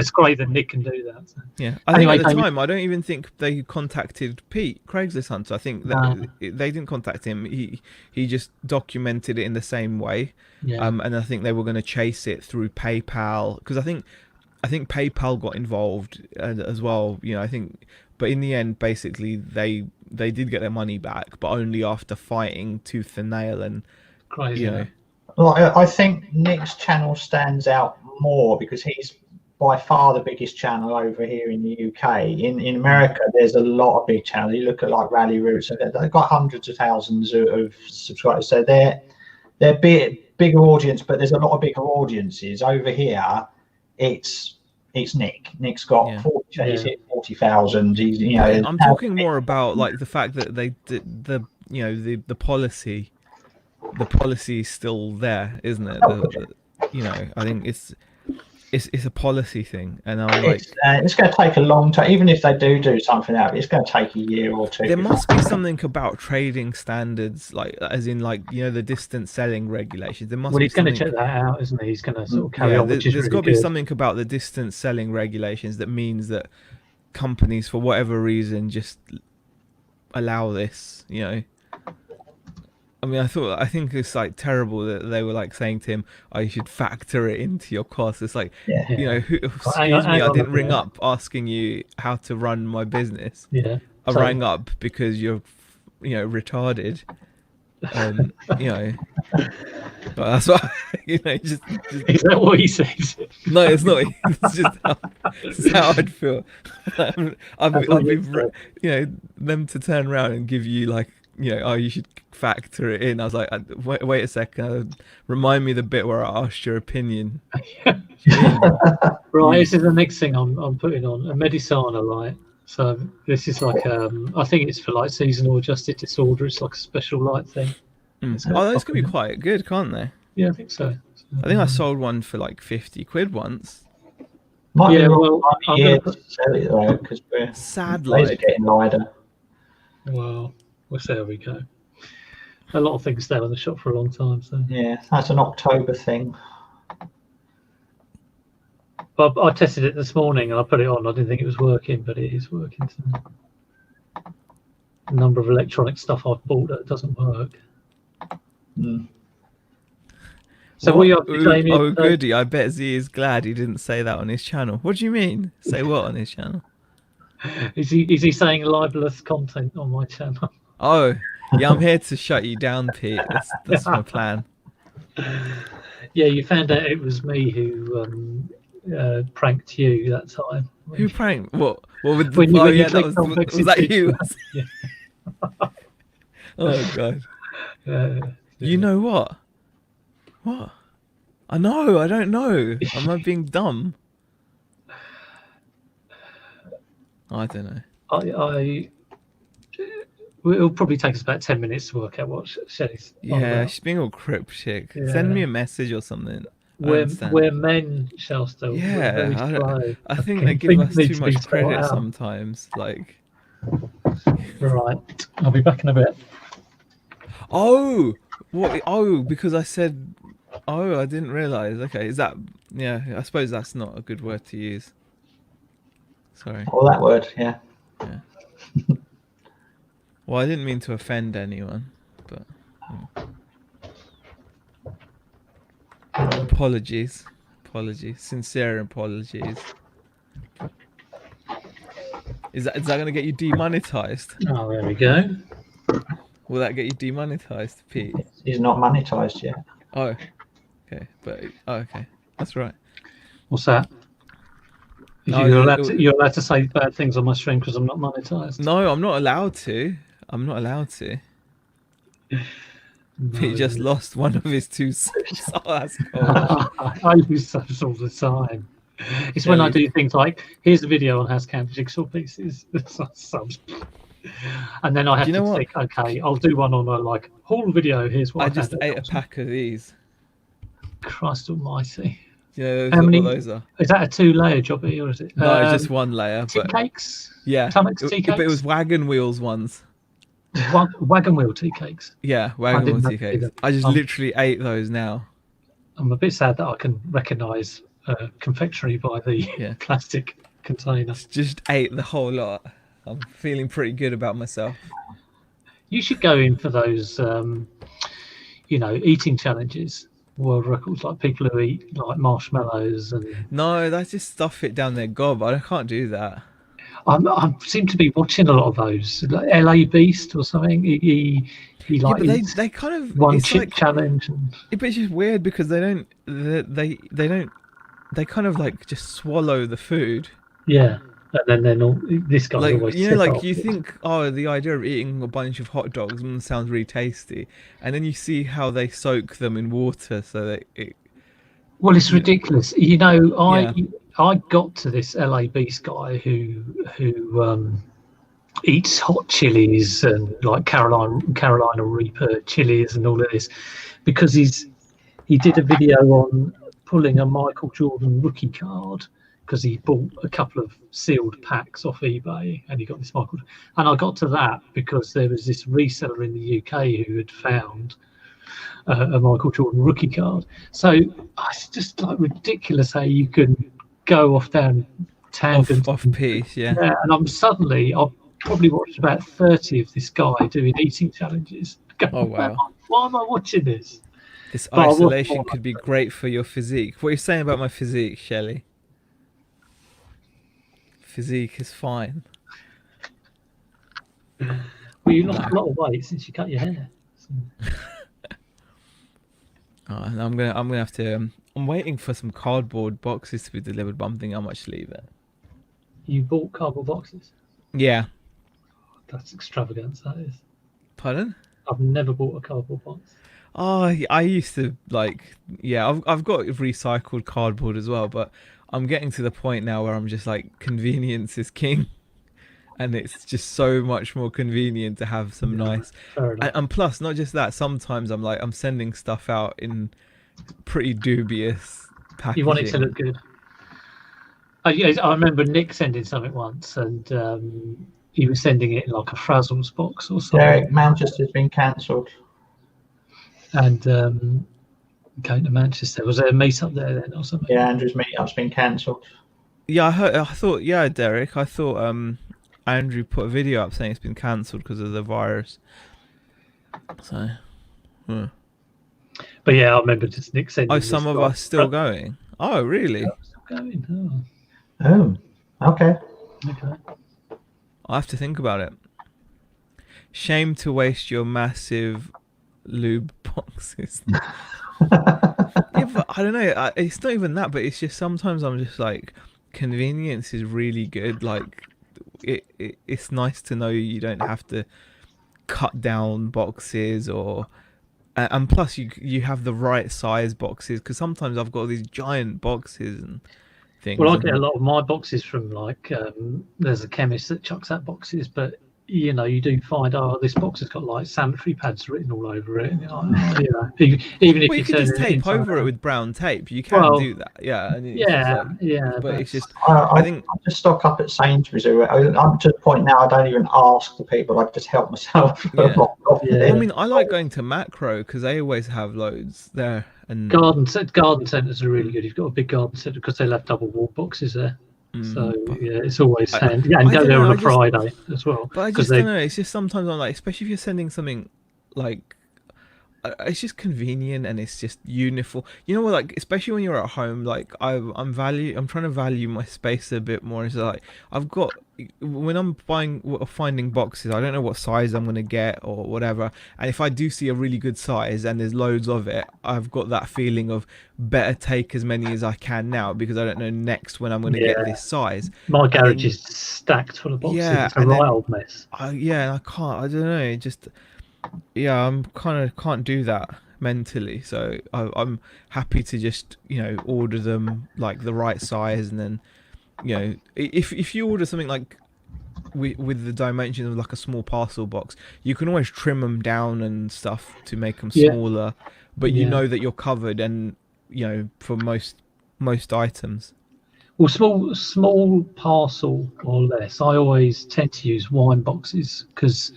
great that Nick can do that. So. Yeah. I think at the time, I don't even think they contacted Pete, Craigslist Hunter. I think that they didn't contact him. He just documented it in the same way. Yeah. And I think they were going to chase it through PayPal, because I think PayPal got involved as well. I think, but in the end, basically they did get their money back, but only after fighting tooth and nail. And crazy. Well, I think Nick's channel stands out more because he's by far the biggest channel over here in the UK. In America, there's a lot of big channels. You look at like Rally Roots, they've got hundreds of thousands of subscribers. So they're bigger audience, but there's a lot of bigger audiences over here. It's Nick. Nick's got 40,000. I'm talking more about like the fact that the policy. The policy is still there, isn't it? I think it's a policy thing, and it's going to take a long time. Even if they do something out, it's going to take a year or two. There must be something about trading standards, as in the distance selling regulations. There must. Well, he's going to check that out, isn't he? He's going to sort of carry on. There's got to be something about the distance selling regulations that means that companies, for whatever reason, just allow this, you know. I mean, I think it's like terrible that they were like saying to him, "Oh, you should factor it into your cost." It's like, Yeah. you know, excuse me, I didn't ring up asking you how to run my business. Yeah. I So- rang up because you're, you know, retarded. You know, but that's what, you know, just Is that what he says? no, it's not. It's just how I'd feel. I'd be, you know, them to turn around and give you like, you know, oh, you should factor it in. I was like, wait a second, remind me the bit where I asked your opinion. Right, this is the next thing I'm putting on a Medisana light. So this is like I think it's for like seasonal adjusted disorder. It's like a special light thing. Oh, those could be quite good, can't they? Yeah, I think so. I think I sold one for like 50 quid once. Might Yeah, be well, well, I'm here gonna to sell it though, because we're Sad days are like. getting lighter. Well, we'll see how we go. A lot of things stay on the shop for a long time. So, Yeah, that's an October thing. but I tested it this morning and I put it on. I didn't think it was working, but it is working. So. A number of electronic stuff I've bought that doesn't work. Mm. So what are you up to, Jamie? Oh, goody! I bet Z is glad he didn't say that on his channel. What do you mean? Say what on his channel? Is he saying libelous content on my channel? Oh, yeah, I'm here to shut you down, Pete. That's my plan. Yeah, you found out it was me who pranked you that time. Who pranked? What? What with the? When you- Oh when you yeah, that clicked on was Brexit that Pizza. you? Yeah. Oh god. Yeah. You know what? What? I know. I don't know. Am I being dumb? I don't know. It'll probably take us about 10 minutes to work out what Shelley's on Yeah, about. she's being all cryptic. Yeah. Send me a message or something. I Where understand. men shall still. Yeah, I think they Fucking give us need too to be much thought credit out. sometimes. Like, Right, I'll be back in a bit. oh, what? Oh, because I said, oh, I didn't realize. Okay, is that? Yeah, I suppose that's not a good word to use. Sorry. Or that word, yeah. Well, I didn't mean to offend anyone, but apologies, sincere apologies. Is that going to get you demonetized? Oh, there we go. Will that get you demonetized, Pete? He's not monetized yet. Oh, okay, but okay, that's right. What's that? No, You're allowed to say bad things on my stream because I'm not monetized. No, I'm not allowed to. I'm not allowed to. No. He just lost one of his two subs. Oh, that's cool. I lose subs all the time. It's when I do things like, here's a video on how to count jigsaw pieces, subs. And then I have to think, okay, I'll do one on a like whole video. Here's what I just ate a pack of these. Christ almighty. Yeah, How many? what those are. Is that a 2-layer jobby or is it? No, it's just one layer. Tea But cakes? yeah, Tumex tea but it cakes? was wagon wheels ones. Wagon wheel tea cakes. Yeah, wagon wheel didn't tea have to do cakes. that. I just literally ate those now. I'm a bit sad that I can recognise confectionery by the plastic container. Just ate the whole lot. I'm feeling pretty good about myself. You should go in for those, eating challenges, world records, like people who eat like marshmallows and. No, that's just stuff it down their gob. I can't do that. I seem to be watching a lot of those, like LA Beast or something. He like but they kind of one it's chip like, challenge. And... But it's just weird because they kind of like just swallow the food. Yeah, and then they're not. This guy's like always like you think, oh, the idea of eating a bunch of hot dogs sounds really tasty, and then you see how they soak them in water so that it. Well, it's ridiculous. I got to this LA Beast guy who eats hot chilies and like Carolina Reaper chilies and all of this because he did a video on pulling a Michael Jordan rookie card because he bought a couple of sealed packs off eBay and he got this Michael. And I got to that because there was this reseller in the UK who had found a Michael Jordan rookie card. So it's just like ridiculous how you can go off down tangents off piece, yeah. And I've probably watched about 30 of this guy doing eating challenges. Oh, wow. Why am I watching this? This But I watched isolation more could be like great for your physique. What are you saying about my physique, Shelley? Physique is fine. Well, you lost a lot of weight since you cut your hair. So. Oh, and I'm gonna have to. I'm waiting for some cardboard boxes to be delivered, but I'm thinking I might just leave it. You bought cardboard boxes? Yeah. That's extravagance, that is. Pardon? I've never bought a cardboard box. Oh, I used to like. Yeah, I've got recycled cardboard as well, but I'm getting to the point now where I'm just like, convenience is king, and it's just so much more convenient to have some nice. Fair enough. And plus, not just that. Sometimes I'm sending stuff out in pretty dubious packaging. You want it to look good. I remember Nick sending something once, and he was sending it in like a Frazzles box or something. Derek, Manchester's been cancelled. And going to Manchester, was there a meet up there then or something? Yeah, Andrew's meetup's been cancelled. Yeah, I thought, yeah, Derek, I thought Andrew put a video up saying it's been cancelled because of the virus. So, But yeah, I remember just Nick sending. oh, some of us still going. Oh, really? Yeah, still going. Oh, okay. Okay. I'll have to think about it. Shame to waste your massive lube boxes. Yeah, but I don't know. It's not even that, but it's just sometimes I'm just like, convenience is really good. Like, it's nice to know you don't have to cut down boxes or. And plus, you have the right size boxes, because sometimes I've got these giant boxes and things. Well, I get a lot of my boxes from like there's a chemist that chucks out boxes, but you know, you do find this box has got like sanitary pads written all over it. And you're like, you know, even if well, you could turn just tape inside over out. it with brown tape. You can do that, yeah. And it's just like, Yeah. but it's just, I think. just stock up at Sainsbury's. I'm to the point now I don't even ask the people. I just help myself. Yeah. Yeah. I mean, I like going to Macro because they always have loads there. And Garden centres are really good. You've got a big garden centre because they'll have double wall boxes there. So yeah, it's always handy. Yeah, and I go don't there know, on I a just- Friday as well. But I 'cause just don't know. It's just sometimes I'm like, especially if you're sending something like, it's just convenient and it's just uniform. You know what? Like, especially when you're at home, like I'm trying to value my space a bit more. It's like when I'm finding boxes, I don't know what size I'm gonna get or whatever. And if I do see a really good size and there's loads of it, I've got that feeling of better take as many as I can now, because I don't know next when I'm gonna get this size. My garage is stacked full of boxes. Yeah, It's a and right then- old mess. I don't know. It just, yeah, I'm kind of can't do that mentally. So I'm happy to just, order them like the right size, and then, if you order something like with the dimensions of like a small parcel box, you can always trim them down and stuff to make them smaller, but you know that you're covered, and for most items. Well, small parcel or less. I always tend to use wine boxes because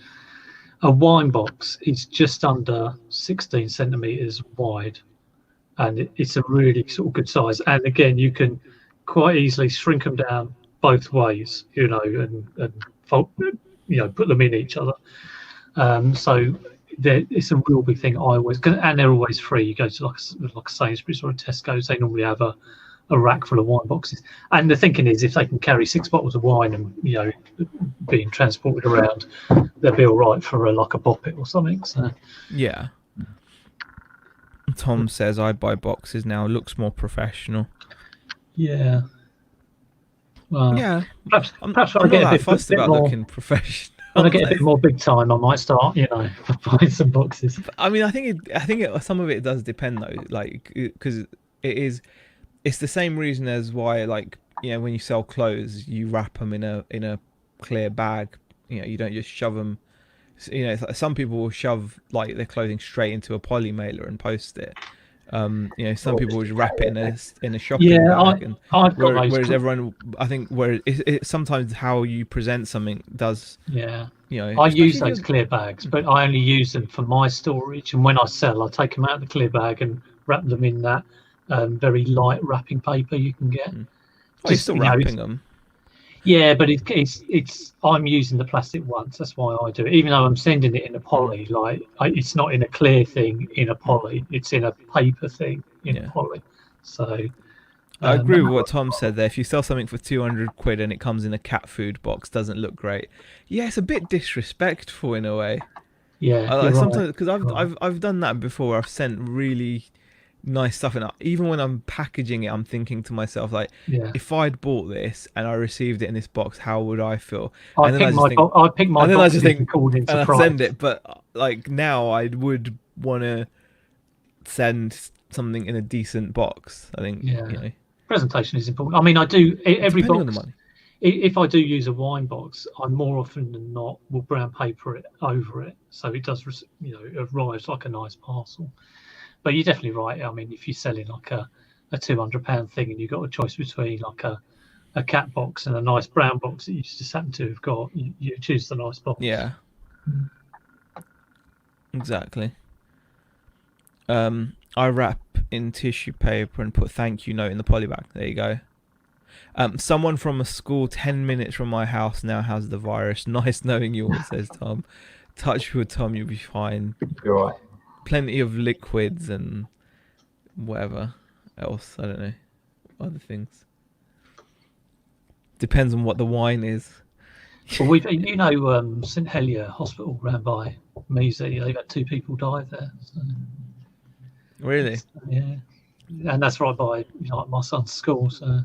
a wine box is just under 16 centimeters wide, and it's a really sort of good size. And again, you can quite easily shrink them down both ways, and fold, put them in each other. So it's a real big thing. And they're always free. You go to like a Sainsbury's or a Tesco's, they normally have a rack full of wine boxes. And the thinking is, if they can carry 6 bottles of wine and being transported around, they'll be all right for like a bop it or something. So Yeah. Tom says I buy boxes now. Looks more professional. yeah. Well, Yeah. perhaps I'm when I not get a that bit fussed about more, looking professional. when I get a bit more big time, I might start, buying some boxes. I mean, I think some of it does depend though, like, because it's the same reason as why, like, when you sell clothes, you wrap them in a clear bag. You don't just shove them. Some people will shove like their clothing straight into a poly mailer and post it. Some people would wrap it in a shopping bag. And I've got those. whereas everyone, I think, where it sometimes how you present something does. Yeah. especially I use if those clear bags, but I only use them for my storage. And when I sell, I take them out of the clear bag and wrap them in that very light wrapping paper you can get. you're still wrapping them. Yeah, but it's I'm using the plastic once. That's why I do it. Even though I'm sending it in a poly, like it's not in a clear thing in a poly. It's in a paper thing in a Yeah. poly. So I agree with what Tom said there. If you sell something for 200 quid and it comes in a cat food box, doesn't look great. Yeah, it's a bit disrespectful in a way. yeah, I you're sometimes because right. I've done that before. Where I've sent really nice stuff, and even when I'm packaging it, I'm thinking to myself like, Yeah, if I'd bought this and I received it in this box, how would I feel? I And then I pick just my think, I pick my and then I just boxes think, according and to I price. send it. But like now, I would want to send something in a decent box. I think, Yeah. you know, Presentation is important. I mean, I do every depending on box. the money. If I do use a wine box, I more often than not will brown paper it over it, so it does, it arrives like a nice parcel. But you're definitely right. I mean, if you're selling like a £200 thing and you've got a choice between like a cat box and a nice brown box that you just happen to have got, you choose the nice box. Yeah, exactly. I wrap in tissue paper and put thank you note in the poly bag. There you go. Someone from a school 10 minutes from my house now has the virus. Nice knowing you all, says Tom. Touch wood, Tom, you'll be fine. You're right. Plenty of liquids and whatever else. I don't know. Other things. Depends on what the wine is. Well, St Helier Hospital ran by Measy. They've had 2 people die there. So, Really? yeah, and that's right by my son's school. So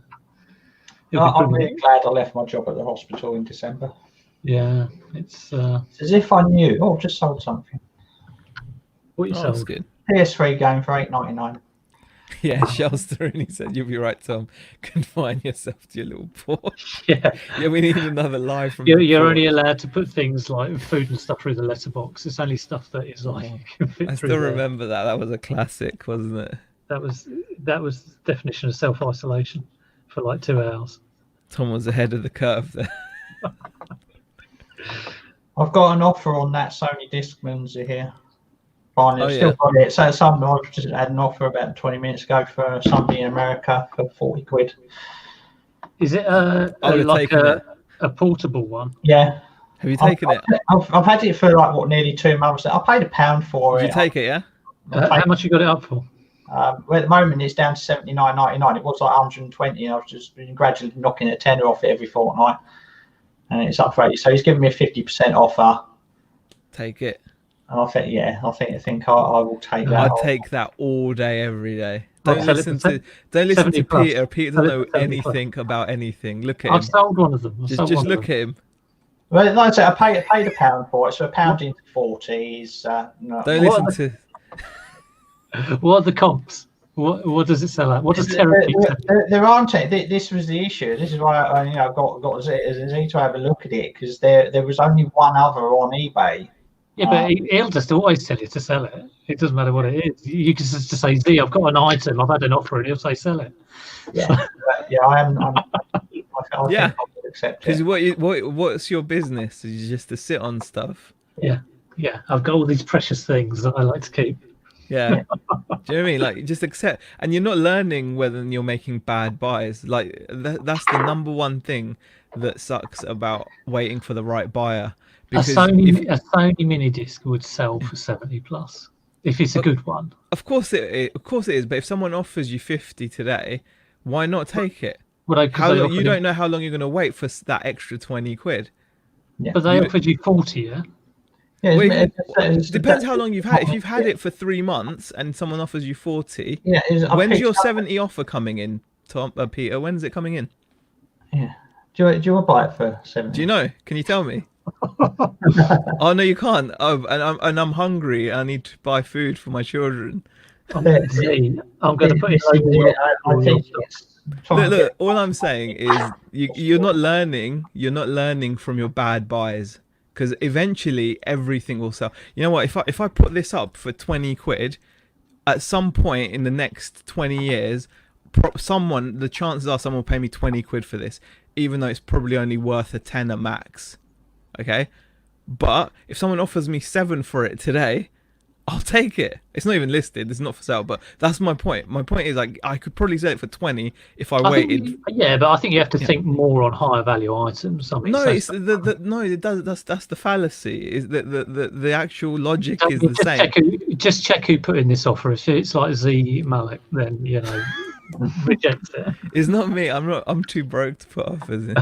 I'm really glad I left my job at the hospital in December. Yeah, it's as if I knew. Oh, I've just sold something. What you Oh, sold? that's good. PS3 game for £8.99. Yeah, Shelster said, you'll be right, Tom. Confine yourself to your little Porsche. Yeah, We need another live from you're only allowed to put things like food and stuff through the letterbox. It's only stuff that is like you can fit I through still there. remember that. That was a classic, wasn't it? That was the definition of self-isolation for like 2 hours. Tom was ahead of the curve there. I've got an offer on that Sony Discmans here. Finally, Oh, I've still yeah. got it. So I've just had an offer about 20 minutes ago for somebody in America for 40 quid. Is it I would have like taken it. a portable one? Yeah. Have you taken it? I've had it for like nearly 2 months. I paid £1 for Did it. you take it, yeah? How much you got it up for? Well, at the moment it's down to $79.99. It was like 120, and I've just been gradually knocking a tenner off it every fortnight, and it's up for 80. So he's giving me a 50% offer. Take it. And I think I will take that. I'd take that all day, every day. I'll Don't sell listen it for to don't listen 70 to plus. Peter. Peter Sell doesn't it know for 70 plus. anything about anything. Look at I've him. sold one of them. Just look at him. Well, like I said, I paid £1 for it, so £1 into 40 is no. Don't listen to. What are the comps? What does it sell at? What does Therapy sell? There aren't any. This was the issue. This is why I got Z to have a look at it, because there was only one other on eBay. Yeah, but he'll just always tell you to sell it. It doesn't matter what it is. You can just say, Z, I've got an item, I've had an offer, and he'll say, sell it. Yeah, I am. I Yeah. think I would accept Because it. what's your business? Is just to sit on stuff. Yeah, I've got all these precious things that I like to keep. Yeah. Do you know what I mean? Like, just accept. And you're not learning whether you're making bad buys. Like, that's the number one thing that sucks about waiting for the right buyer. A Sony mini disc would sell for 70 plus if it's a good one. Of course it is. But if someone offers you 50 today, why not take it? You don't know how long you're going to wait for that extra 20 quid. Yeah. But they offered you 40, yeah? Yeah, It depends how long you've had. If you've had it for 3 months and someone offers you 40, when's your 70 offer coming in, Tom? Peter, when's it coming in? Yeah. Do you want to buy it for 70? Do you know? Can you tell me? Oh no, you can't. Oh, and I'm hungry. I need to buy food for my children. I'm going to put it I think Look. All I'm saying is you're not learning. You're not learning from your bad buys, because eventually everything will sell. You know what? If I put this up for 20 quid, at some point in the next 20 years, the chances are someone will pay me 20 quid for this, even though it's probably only worth a tenner max. Okay, but if someone offers me 7 for it today, I'll take it. It's not even listed. It's not for sale. But that's my point. My point is, like, I could probably sell it for 20 if I waited. Yeah, but I think you have to think more on higher value items. Something. No, So- it's no. It does. That's the fallacy. Is that the actual logic is the just same. Just check who put in this offer. If it's like Z Malik, then reject it. It's not me. I'm not. I'm too broke to put offers in.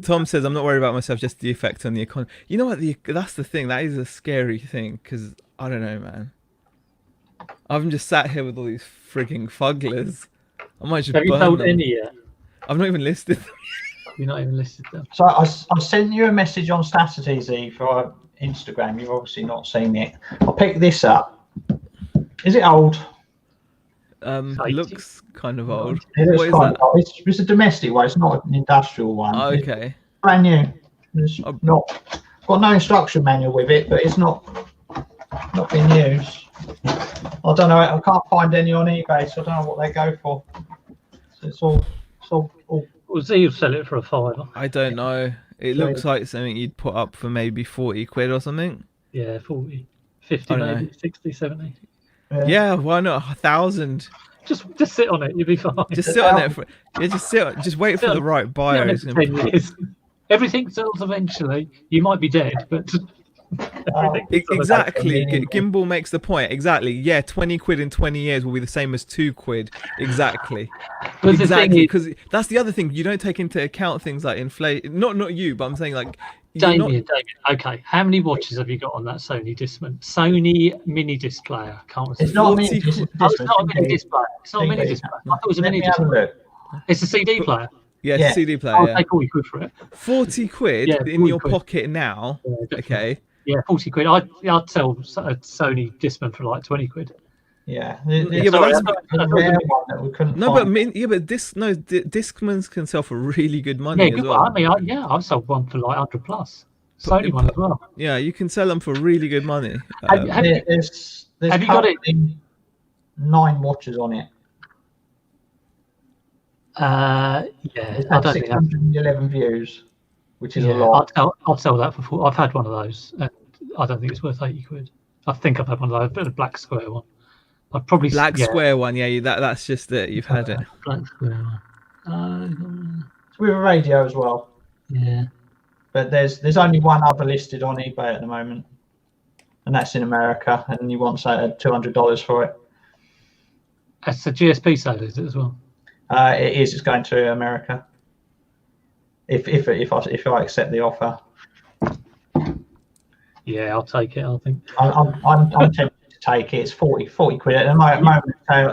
Tom says, I'm not worried about myself, just the effect on the economy. You know what? That's the thing. That is a scary thing, because I don't know, man. I've just sat here with all these frigging fugglers. I might just Have you burn told them. any yet? I've not even listed them. You've not even listed them. So I sent you a message on Saturday, Z, for Instagram. You've obviously not seen it. I'll pick this up. Is it old? Looks kind of old. It looks What is quite that? old. It's a domestic one. It's not an industrial one. Oh, It's okay. brand new. It's not got no instruction manual with it, but it's not been used. I don't know. I can't find any on eBay, so I don't know what they go for. So it's all Well, Z will sell it for a £5. I don't know. It So- looks like something you'd put up for maybe 40 quid or something. Yeah, 40, 50, I don't maybe know. 60, 70. Yeah, why not 1,000? Just sit on it. You'll be fine. Just sit on it. Just wait for the right Sit buyer. on it It's for gonna 10 years. Everything sells eventually. You might be dead, but everything sells Exactly. eventually. Gimbal makes the point. Exactly. Yeah, 20 quid in 20 years will be the same as 2 quid. Exactly. But the Exactly. thing is, Because that's the other thing. You don't take into account things like inflation. Not you, but I'm saying like. you're not- Damien, okay, how many watches have you got on that Sony Discman? Sony mini disc player. Can't It's not a 40 mini disc. Oh, it's not a mini disc player. It's not a mini TV. disc player. I thought it was a Let mini me disc have a player. look. It's a CD player. Yeah, it's Yeah. a CD player. I'll Yeah. take all your quid for it. 40 quid Yeah, in 40 your quid. pocket now. Yeah, definitely. Okay. Yeah, 40 quid. I'd sell a Sony Discman for like 20 quid. Yeah. Yeah, It's but Sorry, that's- I thought a it was rare a- one that we couldn't No, find. but Discmans can sell for really good money Yeah, as good. well. I mean, I've sold one for like 100 plus. Sony one as well. Yeah, you can sell them for really good money. Have you- There's have you got it? currently 9 watches on it. Yeah, It's I had don't think that. 611 views, which is a Yeah, lot. I'd sell that for 4. I've had one of those, and I don't think it's worth 80 quid. I think I've had one of those, but a black square one. I'd probably Black yeah, square one, yeah, that's just it. You've had it. Black square one. It's with a radio as well. Yeah. But there's only one other listed on eBay at the moment, and that's in America. And you want $200 for it. That's a GSP sale, is it as well? It is. It's going to America. If I accept the offer, Yeah, I'll take it. I think. I'm tempted to take it. It's 40 quid at the moment.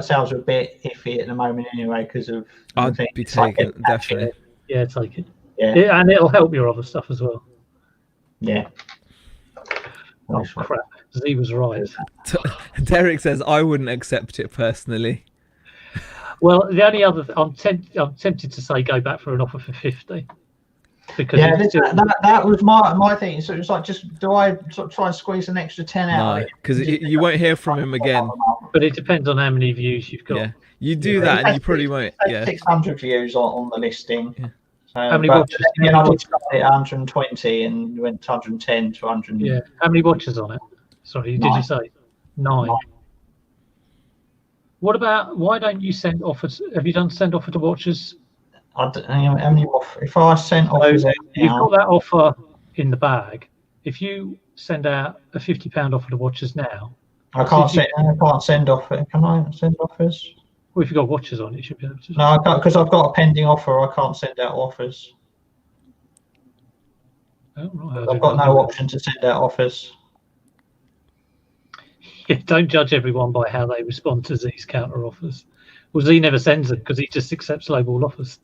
Sales are a bit iffy at the moment anyway because of. I'd things. be It's like taking getting it, definitely. Yeah, take it. Yeah. And it'll help your other stuff as well. Yeah. Oh crap! Z was right. Derek says I wouldn't accept it personally. Well, the only other I'm tempted to say go back for an offer for 50. Because Yeah, it's still- that was my thing. So it was like, just do I sort of try and squeeze an extra 10 out? No, of it? because you won't hear from him again. but it depends on how many views you've got. Yeah, you do Yeah. that and you probably won't. It had Yeah, 600 views on the listing. Yeah. So, How many but watches? then I did start it at 120 and went to 110 to 100. Yeah. How many watches on it? Sorry, did you say 9? 9. What about why don't you send offers? Have you done send offer to watches? I don't know how many if I sent offers So out you've now, got that offer in the bag. If you send out a £50 offer to watches now, I can't send offers. Can I send offers? well, if you've got watches on, it should be able to. No, I can't, because I've got a pending offer. I can't send out offers. Oh, right, I've got no option to send out offers. Yeah, don't judge everyone by how they respond to Z's counter offers. Well, Z never sends them because he just accepts lowball offers.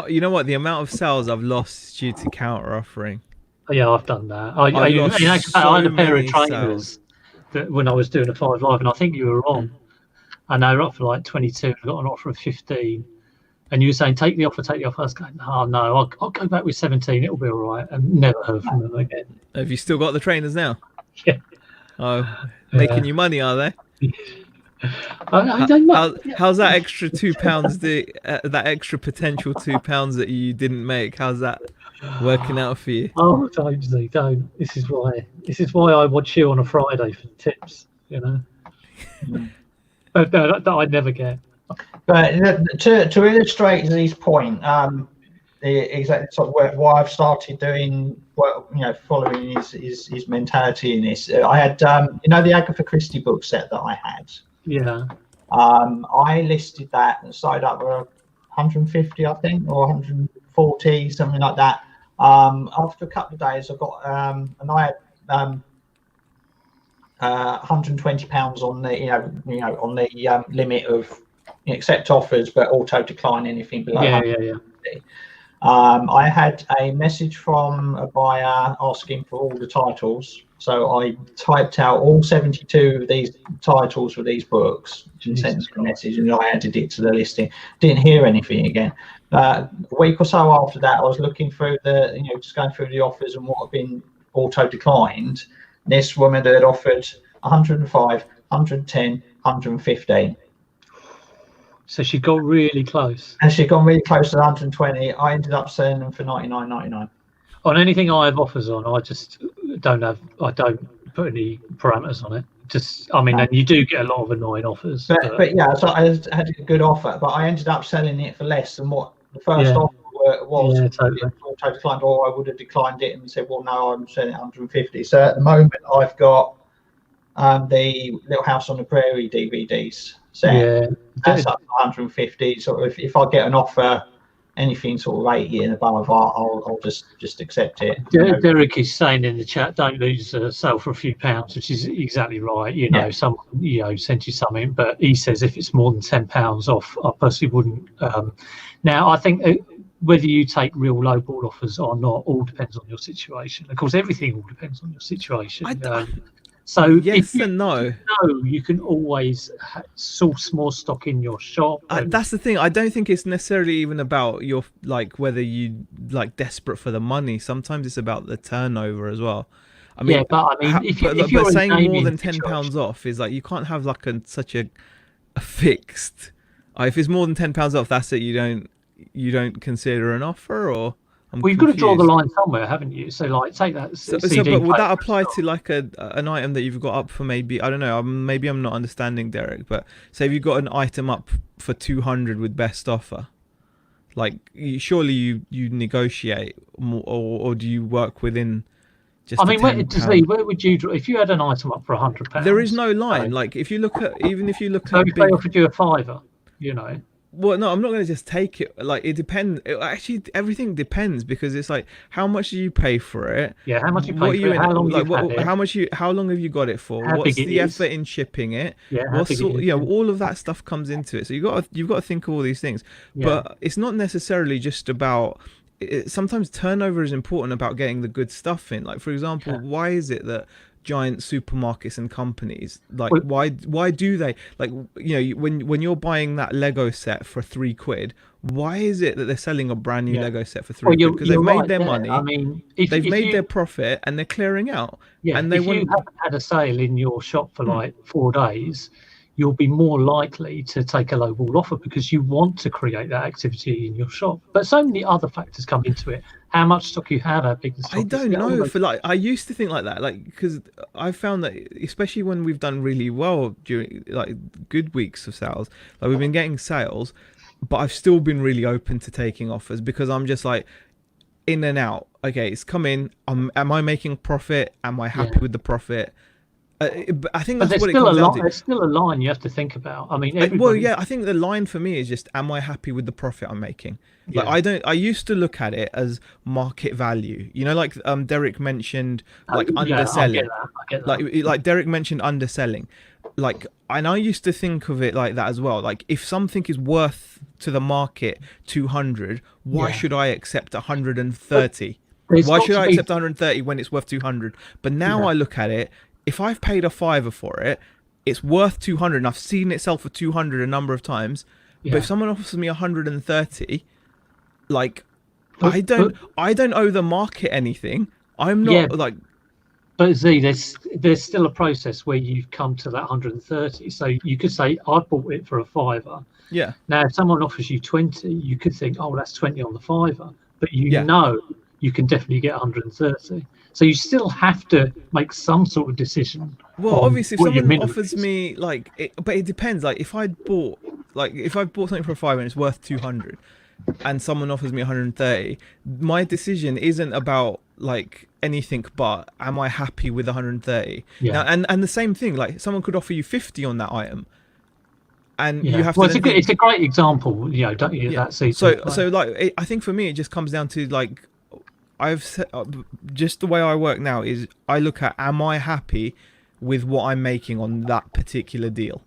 You know what? The amount of sales I've lost due to counter offering. Oh, yeah, I've done that. lost In actual fact, I had a so pair of many trainers that when I was doing a 5 Live, and I think you were on, and they were up for like 22. I got an offer of 15, and you were saying, take the offer. I was going, oh no, I'll go back with 17. It'll be all right, and never heard from them again. Have you still got the trainers now? Yeah. Oh, making you money, are they? I don't know. How's that extra £2? That extra potential £2 that you didn't make? How's that? Working out for you. Oh, don't, Z, don't. This is why I watch you on a Friday for the tips. You know, that I never get. But to illustrate Z's point, exactly sort of why I've started doing, well, following his mentality in this. I had, the Agatha Christie book set that I had. Yeah. I listed that and started up with 150, I think, or 140, something like that. After a couple of days, I got, and I had £120 on the, on the limit of accept offers, but auto decline anything below. Yeah. I had a message from a buyer asking for all the titles, so I typed out all 72 of these titles for these books and sent them a message, and I added it to the listing. Didn't hear anything again. A week or so after that, I was looking through just going through the offers and what had been auto declined. This woman had offered 105, 110, 115. So she got really close. And she'd gone really close to 120. I ended up selling them for $99.99. On anything I have offers on, I just don't put any parameters on it. And you do get a lot of annoying offers. But yeah, so I had a good offer, but I ended up selling it for less than what the first offer was. Yeah, totally. Auto declined, or I would have declined it and said, well, no, I'm selling it 150. So at the moment, I've got the Little House on the Prairie DVDs. So that's up to 150. So if I get an offer, anything sort of 80 and above, I'll just accept it. Derek is saying in the chat, don't lose a sale for a few pounds, which is exactly right. Someone sent you something, but he says if it's more than £10 off, I personally wouldn't. Now I think whether you take real low ball offers or not, all depends on your situation. Of course, everything all depends on your situation. So yes and no. You can always source more stock in your shop. That's the thing. I don't think it's necessarily even about your whether you desperate for the money. Sometimes it's about the turnover as well. I mean, if you're saying more than £10 off is you can't have such a fixed. If it's more than £10 off, that's it. You don't consider an offer, or. You've got to draw the line somewhere, haven't you? So, take that. CD but would that apply to an item that you've got up for maybe, I don't know, maybe I'm not understanding, Derek, but say if you've got an item up for 200 with best offer, surely you negotiate more, or do you work within just where would you draw, if you had an item up for £100? There is no line. If you look at, so if they offered you a £5, Well, no, I'm not going to just take it. It depends. Actually, everything depends, because it's how much do you pay for it? Yeah, how much you pay for it? How long how long have you got it for? What's the effort in shipping it? Yeah, all of that stuff comes into it. So you've got to think of all these things. Yeah. But it's not necessarily just about. Sometimes turnover is important about getting the good stuff in. For example, why is it that giant supermarkets and companies why do they when you're buying that Lego set for £3, why is it that they're selling a brand new Lego set for £3? Because they've made their money. They've made their profit and they're clearing out. And if you haven't had a sale in your shop for 4 days, you'll be more likely to take a low ball offer because you want to create that activity in your shop. But so many other factors come into it. How much stock you have, how big the stock is. I don't know. I used to think like that, because I found that especially when we've done really well during good weeks of sales, we've been getting sales, but I've still been really open to taking offers because I'm just in and out. Okay, it's come in. Am I making profit? Am I happy with the profit? But I think that's what it comes down to. There's still a line you have to think about. I mean, I think the line for me is just, am I happy with the profit I'm making? I used to look at it as market value. Derek mentioned underselling. I get that. Derek mentioned underselling. And I used to think of it like that as well. If something is worth to the market 200, why should I accept 130? Why should I accept 130 when it's worth 200? But now I look at it. If I've paid a £5 for it, it's worth 200, and I've seen it sell for 200 a number of times. But if someone offers me 130, I don't owe the market anything. I'm not But Z, there's still a process where you've come to that 130. So you could say I bought it for a £5. Yeah. Now if someone offers you 20, you could think, oh, that's 20 on the £5. But you you can definitely get 130. So you still have to make some sort of decision. Well, on obviously, if what your someone minimum offers is. me but it depends. Like if I bought something for 5 and it's worth 200, and someone offers me 130, my decision isn't about like anything but am I happy with 130. Yeah. Now, and the same thing, like someone could offer you 50 on that item, and Yeah. you have Well, to it's a great example, don't you? yeah. That season. So like I think for me it just comes down to like I've set up, just the way I work now is I look at am I happy with what I'm making on that particular deal.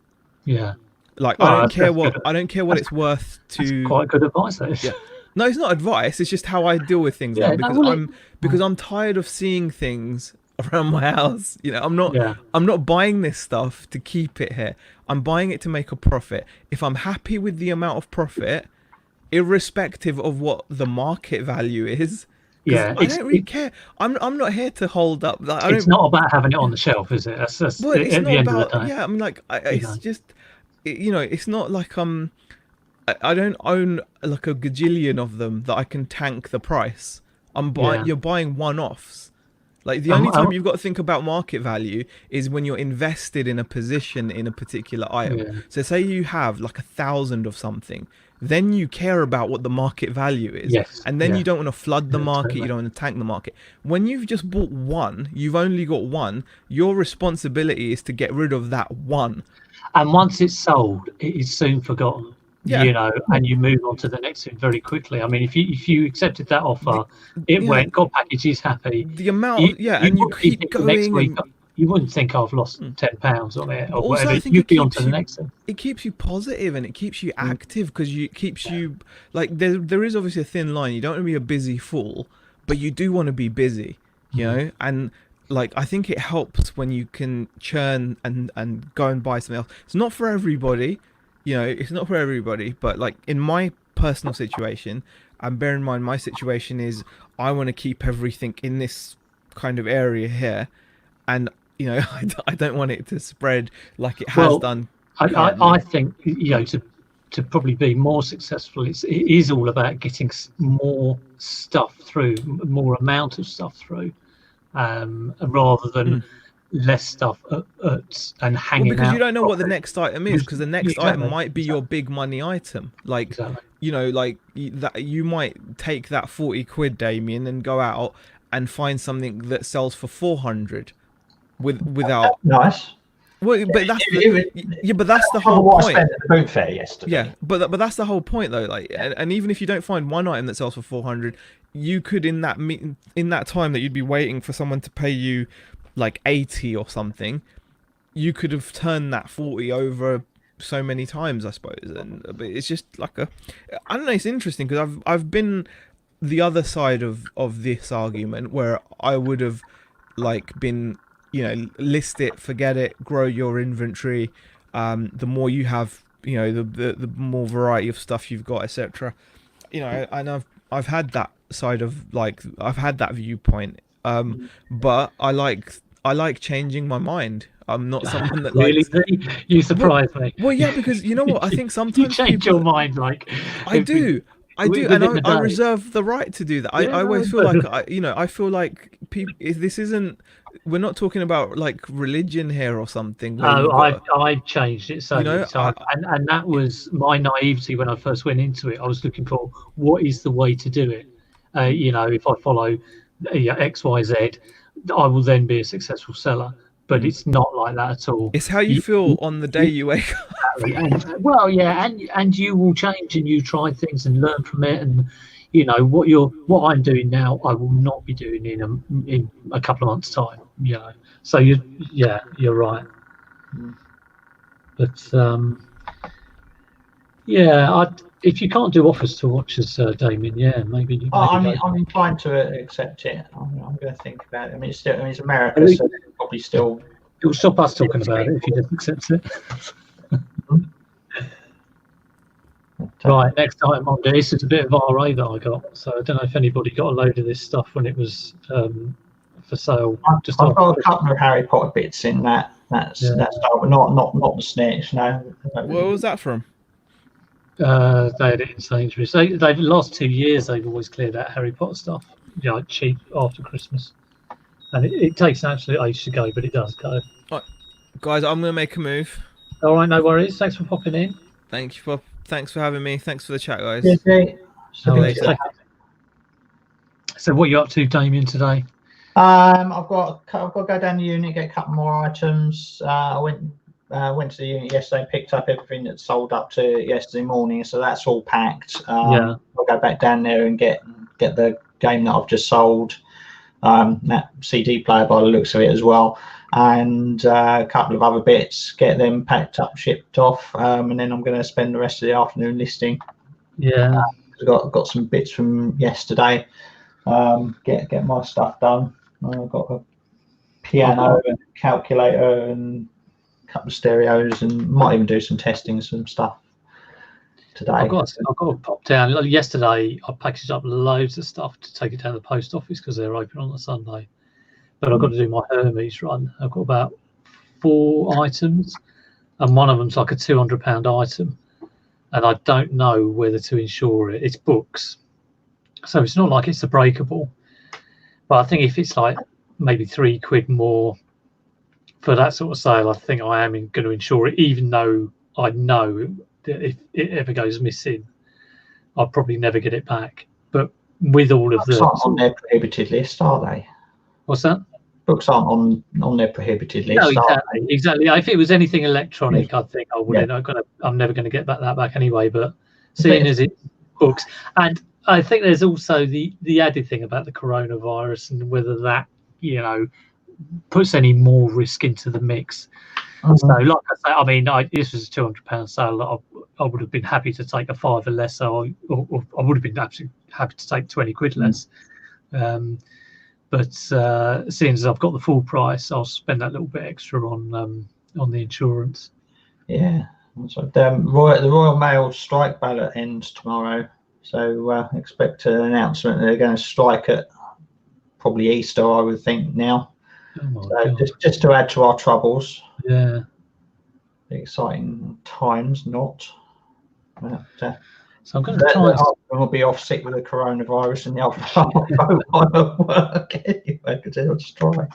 Yeah. Like Well, I don't care what That's- it's worth to. That's quite good advice, that is. Yeah. No, it's not advice. It's just how I deal with things Yeah, now because no, well, because I'm tired of seeing things around my house. You know, Yeah. I'm not buying this stuff to keep it here. I'm buying it to make a profit. If I'm happy with the amount of profit, irrespective of what the market value is, Yeah, I don't really care. I'm not here to hold up. Like, I it's don't. not about having it on the shelf, is it? That's Well, at it's the not end about. of the day. Yeah, I'm like, you it's know. just, you know, it's not like I don't own like a gajillion of them that I can tank the price. I'm buying. Yeah. You're buying one-offs. Like the Um, only time um, you've got to think about market value is when you're invested in a position in a particular item. Yeah. So say you have like 1,000 of something, then you care about what the market value is. Yes, And then yeah. you don't want to flood the Yeah, market, totally. you don't want to tank the market. When you've just bought one, you've only got one, your responsibility is to get rid of that one. And once it's sold, it is soon forgotten. Yeah. And you move on to the next thing very quickly. I mean, if you accepted that offer, it yeah. went, got packages, happy. The amount of, yeah, and you wouldn't be keep thinking next going week, and you wouldn't think I've lost £10 on it or also, whatever. I think You'd it be on keeps to the you- next thing. it keeps you positive and it keeps you active because it keeps you like there is obviously a thin line. You don't want to be a busy fool, but you do want to be busy, you know. And like I think it helps when you can churn and go and buy something else. It's not for everybody, you know. It's not for everybody, but like in my personal situation, and bear in mind my situation is I want to keep everything in this kind of area here, and you know, I don't want it to spread like it has done. I think to probably be more successful, it is all about getting more stuff through, more amount of stuff through, rather than less stuff and hanging because out. you don't know what the next item is, because the next Exactly, item might be your big money item. Like, Exactly. you know, like that you might take that 40 quid, Damien, and go out and find something that sells for 400 without. Nice. Well, but that's but that's the Oh, whole what I point. spent at the boot fair yesterday. Yeah, but that's the whole point though. Like, and even if you don't find one item that sells for 400, you could in that time that you'd be waiting for someone to pay you like 80 or something, you could have turned that 40 over so many times, I suppose. And but it's just like I don't know. It's interesting because I've been the other side of this argument where I would have like been, you know, list it, forget it, grow your inventory. The more you have, you know, the more variety of stuff you've got, etc. You know, and I've had that side of like I've had that viewpoint. But I like changing my mind. I'm not someone that Really, likes. you surprise me. Well, yeah, because you know what? I think You sometimes change people, your mind like I do, and within the I day. reserve the right to do that. I Yeah, always feel but- like I feel like people. This isn't. We're not talking about like religion here or something. where No, you've got- I've changed it so You know, many times, and that was my naivety when I first went into it. I was looking for what is the way to do it. You know, if I follow X, Y, Z, I will then be a successful seller. But it's not like that at all. It's how you feel on the day you wake up. And you will change and you try things and learn from it, and you know what I'm doing now I will not be doing in a couple of months' time. You know, so you're right. But if you can't do offers to watchers, Damien, maybe. I'm inclined to accept it. I'm going to think about it. I mean, it's America, so they're probably still. It will stop us talking about it if you just accept it. Right, next item on this is a bit of RA that I got. So I don't know if anybody got a load of this stuff when it was for sale. I've got a couple of Harry Potter bits in that style, but not the snitch. No. What was that from? They had it in Sainsbury's. They've the last 2 years they've always cleared out Harry Potter stuff. cheap after Christmas, and it takes an absolute age to go, but it does go. Right, guys, I'm gonna make a move. All right, no worries. Thanks for popping in. Thanks for having me. Thanks for the chat, guys. Yeah, Jay. No So, worries. So what are you up to, Damien, today? I've got to go down the unit, get a couple more items. I went to the unit yesterday, picked up everything that sold up to yesterday morning, so that's all packed. Yeah. I'll go back down there and get the game that I've just sold, that CD player by the looks of it as well, and a couple of other bits, get them packed up, shipped off, and then I'm going to spend the rest of the afternoon listing. Yeah. Got some bits from yesterday. Get my stuff done. I've got a piano and a calculator and a couple of stereos, and might even do some testing, some stuff today. I've got to pop down. Yesterday, I packaged up loads of stuff to take it down to the post office because they're open on a Sunday. But I've got to do my Hermes run. I've got about 4 items, and one of them's like a £200 item, and I don't know whether to insure it. It's books, so it's not like it's a breakable. But I think if it's like maybe £3 more for that sort of sale, I think I am going to insure it, even though I know that if it ever goes missing, I'll probably never get it back. But with all of Books aren't on their prohibited list, are they? What's that? Books aren't on their prohibited list. No, exactly. If it was anything electronic, I think I would. Yeah. I'm never going to get that back anyway. But seeing as it's books, and I think there's also the added thing about the coronavirus and whether that puts any more risk into the mix. Mm-hmm. So, like I say, I mean, this was a £200 sale. I would have been happy to take a £5 less, or I would have been absolutely happy to take £20 less. But seeing as I've got the full price, I'll spend that little bit extra on the insurance. Yeah. So the Royal Mail strike ballot ends tomorrow. So expect an announcement that they're going to strike at probably Easter, I would think now. So just to add to our troubles. Yeah. Exciting times, not. But, so I'm going to try. We'll be off sick with the coronavirus, and the other work anyway because they'll strike.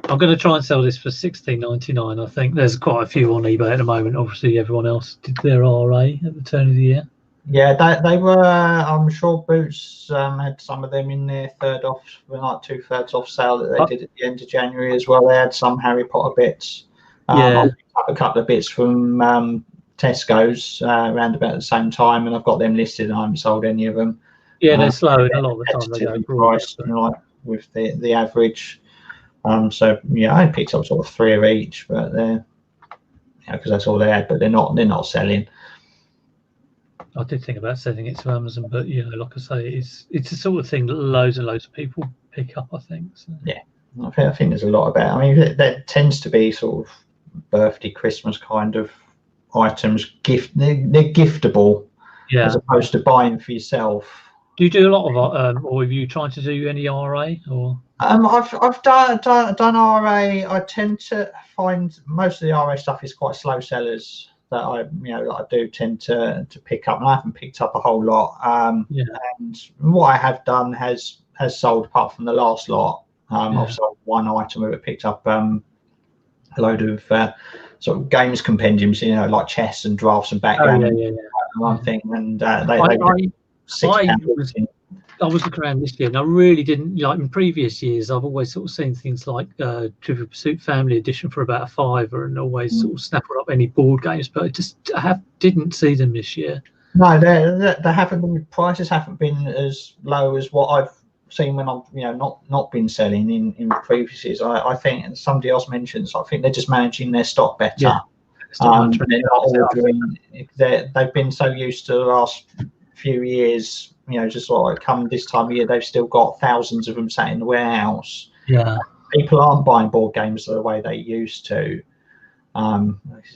I'm going to try and sell this for $16.99. I think there's quite a few on eBay at the moment. Obviously, everyone else did their RA at the turn of the year. Yeah, they were. I'm sure Boots had some of them in their like 2/3 off sale that they did at the end of January as well. They had some Harry Potter bits. I picked up a couple of bits from Tesco's around about the same time, and I've got them listed, and I haven't sold any of them. Yeah, they're slow, and a lot of the time they go price, like with the average. So yeah, I picked up sort of 3 of each, but they're because that's all they had. But they're not selling. I did think about sending it to Amazon, but like I say, it's the sort of thing that loads and loads of people pick up. I think. So. Yeah, I think there's a lot about. I mean, there tends to be sort of birthday, Christmas kind of items. They're giftable, as opposed to buying for yourself. Do you do a lot of, or have you tried to do any RA or? I've done RA. I tend to find most of the RA stuff is quite slow sellers. That I do tend to pick up, and I haven't picked up a whole lot. And what I have done has sold, apart from the last lot. I've sold one item where it picked up a load of sort of games compendiums, like chess and drafts and background. One thing, and I was looking around this year, and I really didn't like in previous years. I've always sort of seen things like Trivial Pursuit Family Edition for about a £5, and always sort of snaffled up any board games. But I didn't see them this year. No, they haven't been. Prices haven't been as low as what I've seen when I've not been selling in previous years. I think somebody else mentions. I think they're just managing their stock better. Yeah. They're not ordering. They've been so used to the last few years. Just like come this time of year, they've still got thousands of them sat in the warehouse. Yeah, people aren't buying board games the way they used to.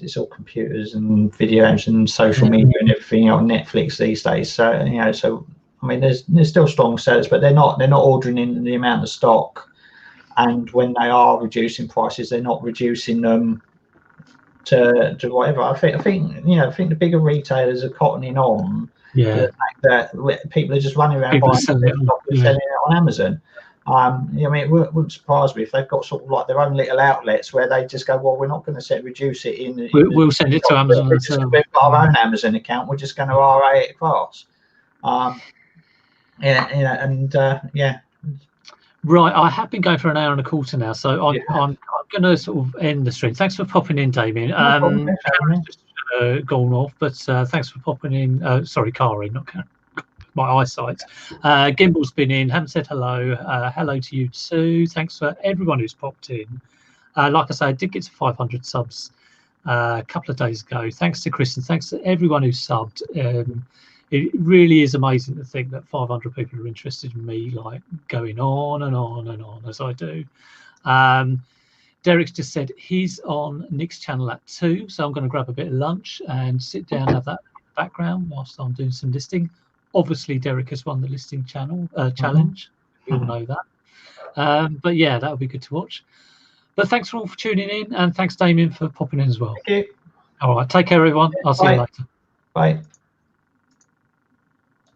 It's all computers and videos and social media and everything on Netflix these days. So I mean, there's still strong sellers, but they're not ordering in the amount of stock. And when they are reducing prices, they're not reducing them to whatever. I think the bigger retailers are cottoning on. Yeah. The fact that people are just running around People are buying selling it on- stock and yeah. selling it on Amazon. I mean, it wouldn't surprise me if they've got sort of like their own little outlets where they just go, well, we're not going to reduce it in. We'll send it to Amazon. We've got our own Amazon account. We're just going to RA it across. Yeah. Right, I have been going for an hour and a quarter now, so I'm going to sort of end the stream. Thanks for popping in, Damien. Karen's just gone off, but thanks for popping in. Sorry, Kari, not Karen. My eyesight. Gimbal's been in. Haven't said hello. Hello to you too. Thanks for everyone who's popped in. Like I say, I did get to 500 subs a couple of days ago. Thanks to Chris and thanks to everyone who subbed. It really is amazing to think that 500 people are interested in me, like going on and on and on as I do. Derek's just said he's on Nick's channel at 2, so I'm going to grab a bit of lunch and sit down and have that in the background whilst I'm doing some listing. Obviously, Derek has won the listing channel challenge. We all know that. But yeah, that would be good to watch. But thanks all for tuning in, and thanks, Damien, for popping in as well. Thank you. All right, take care, everyone. I'll see you later. Bye.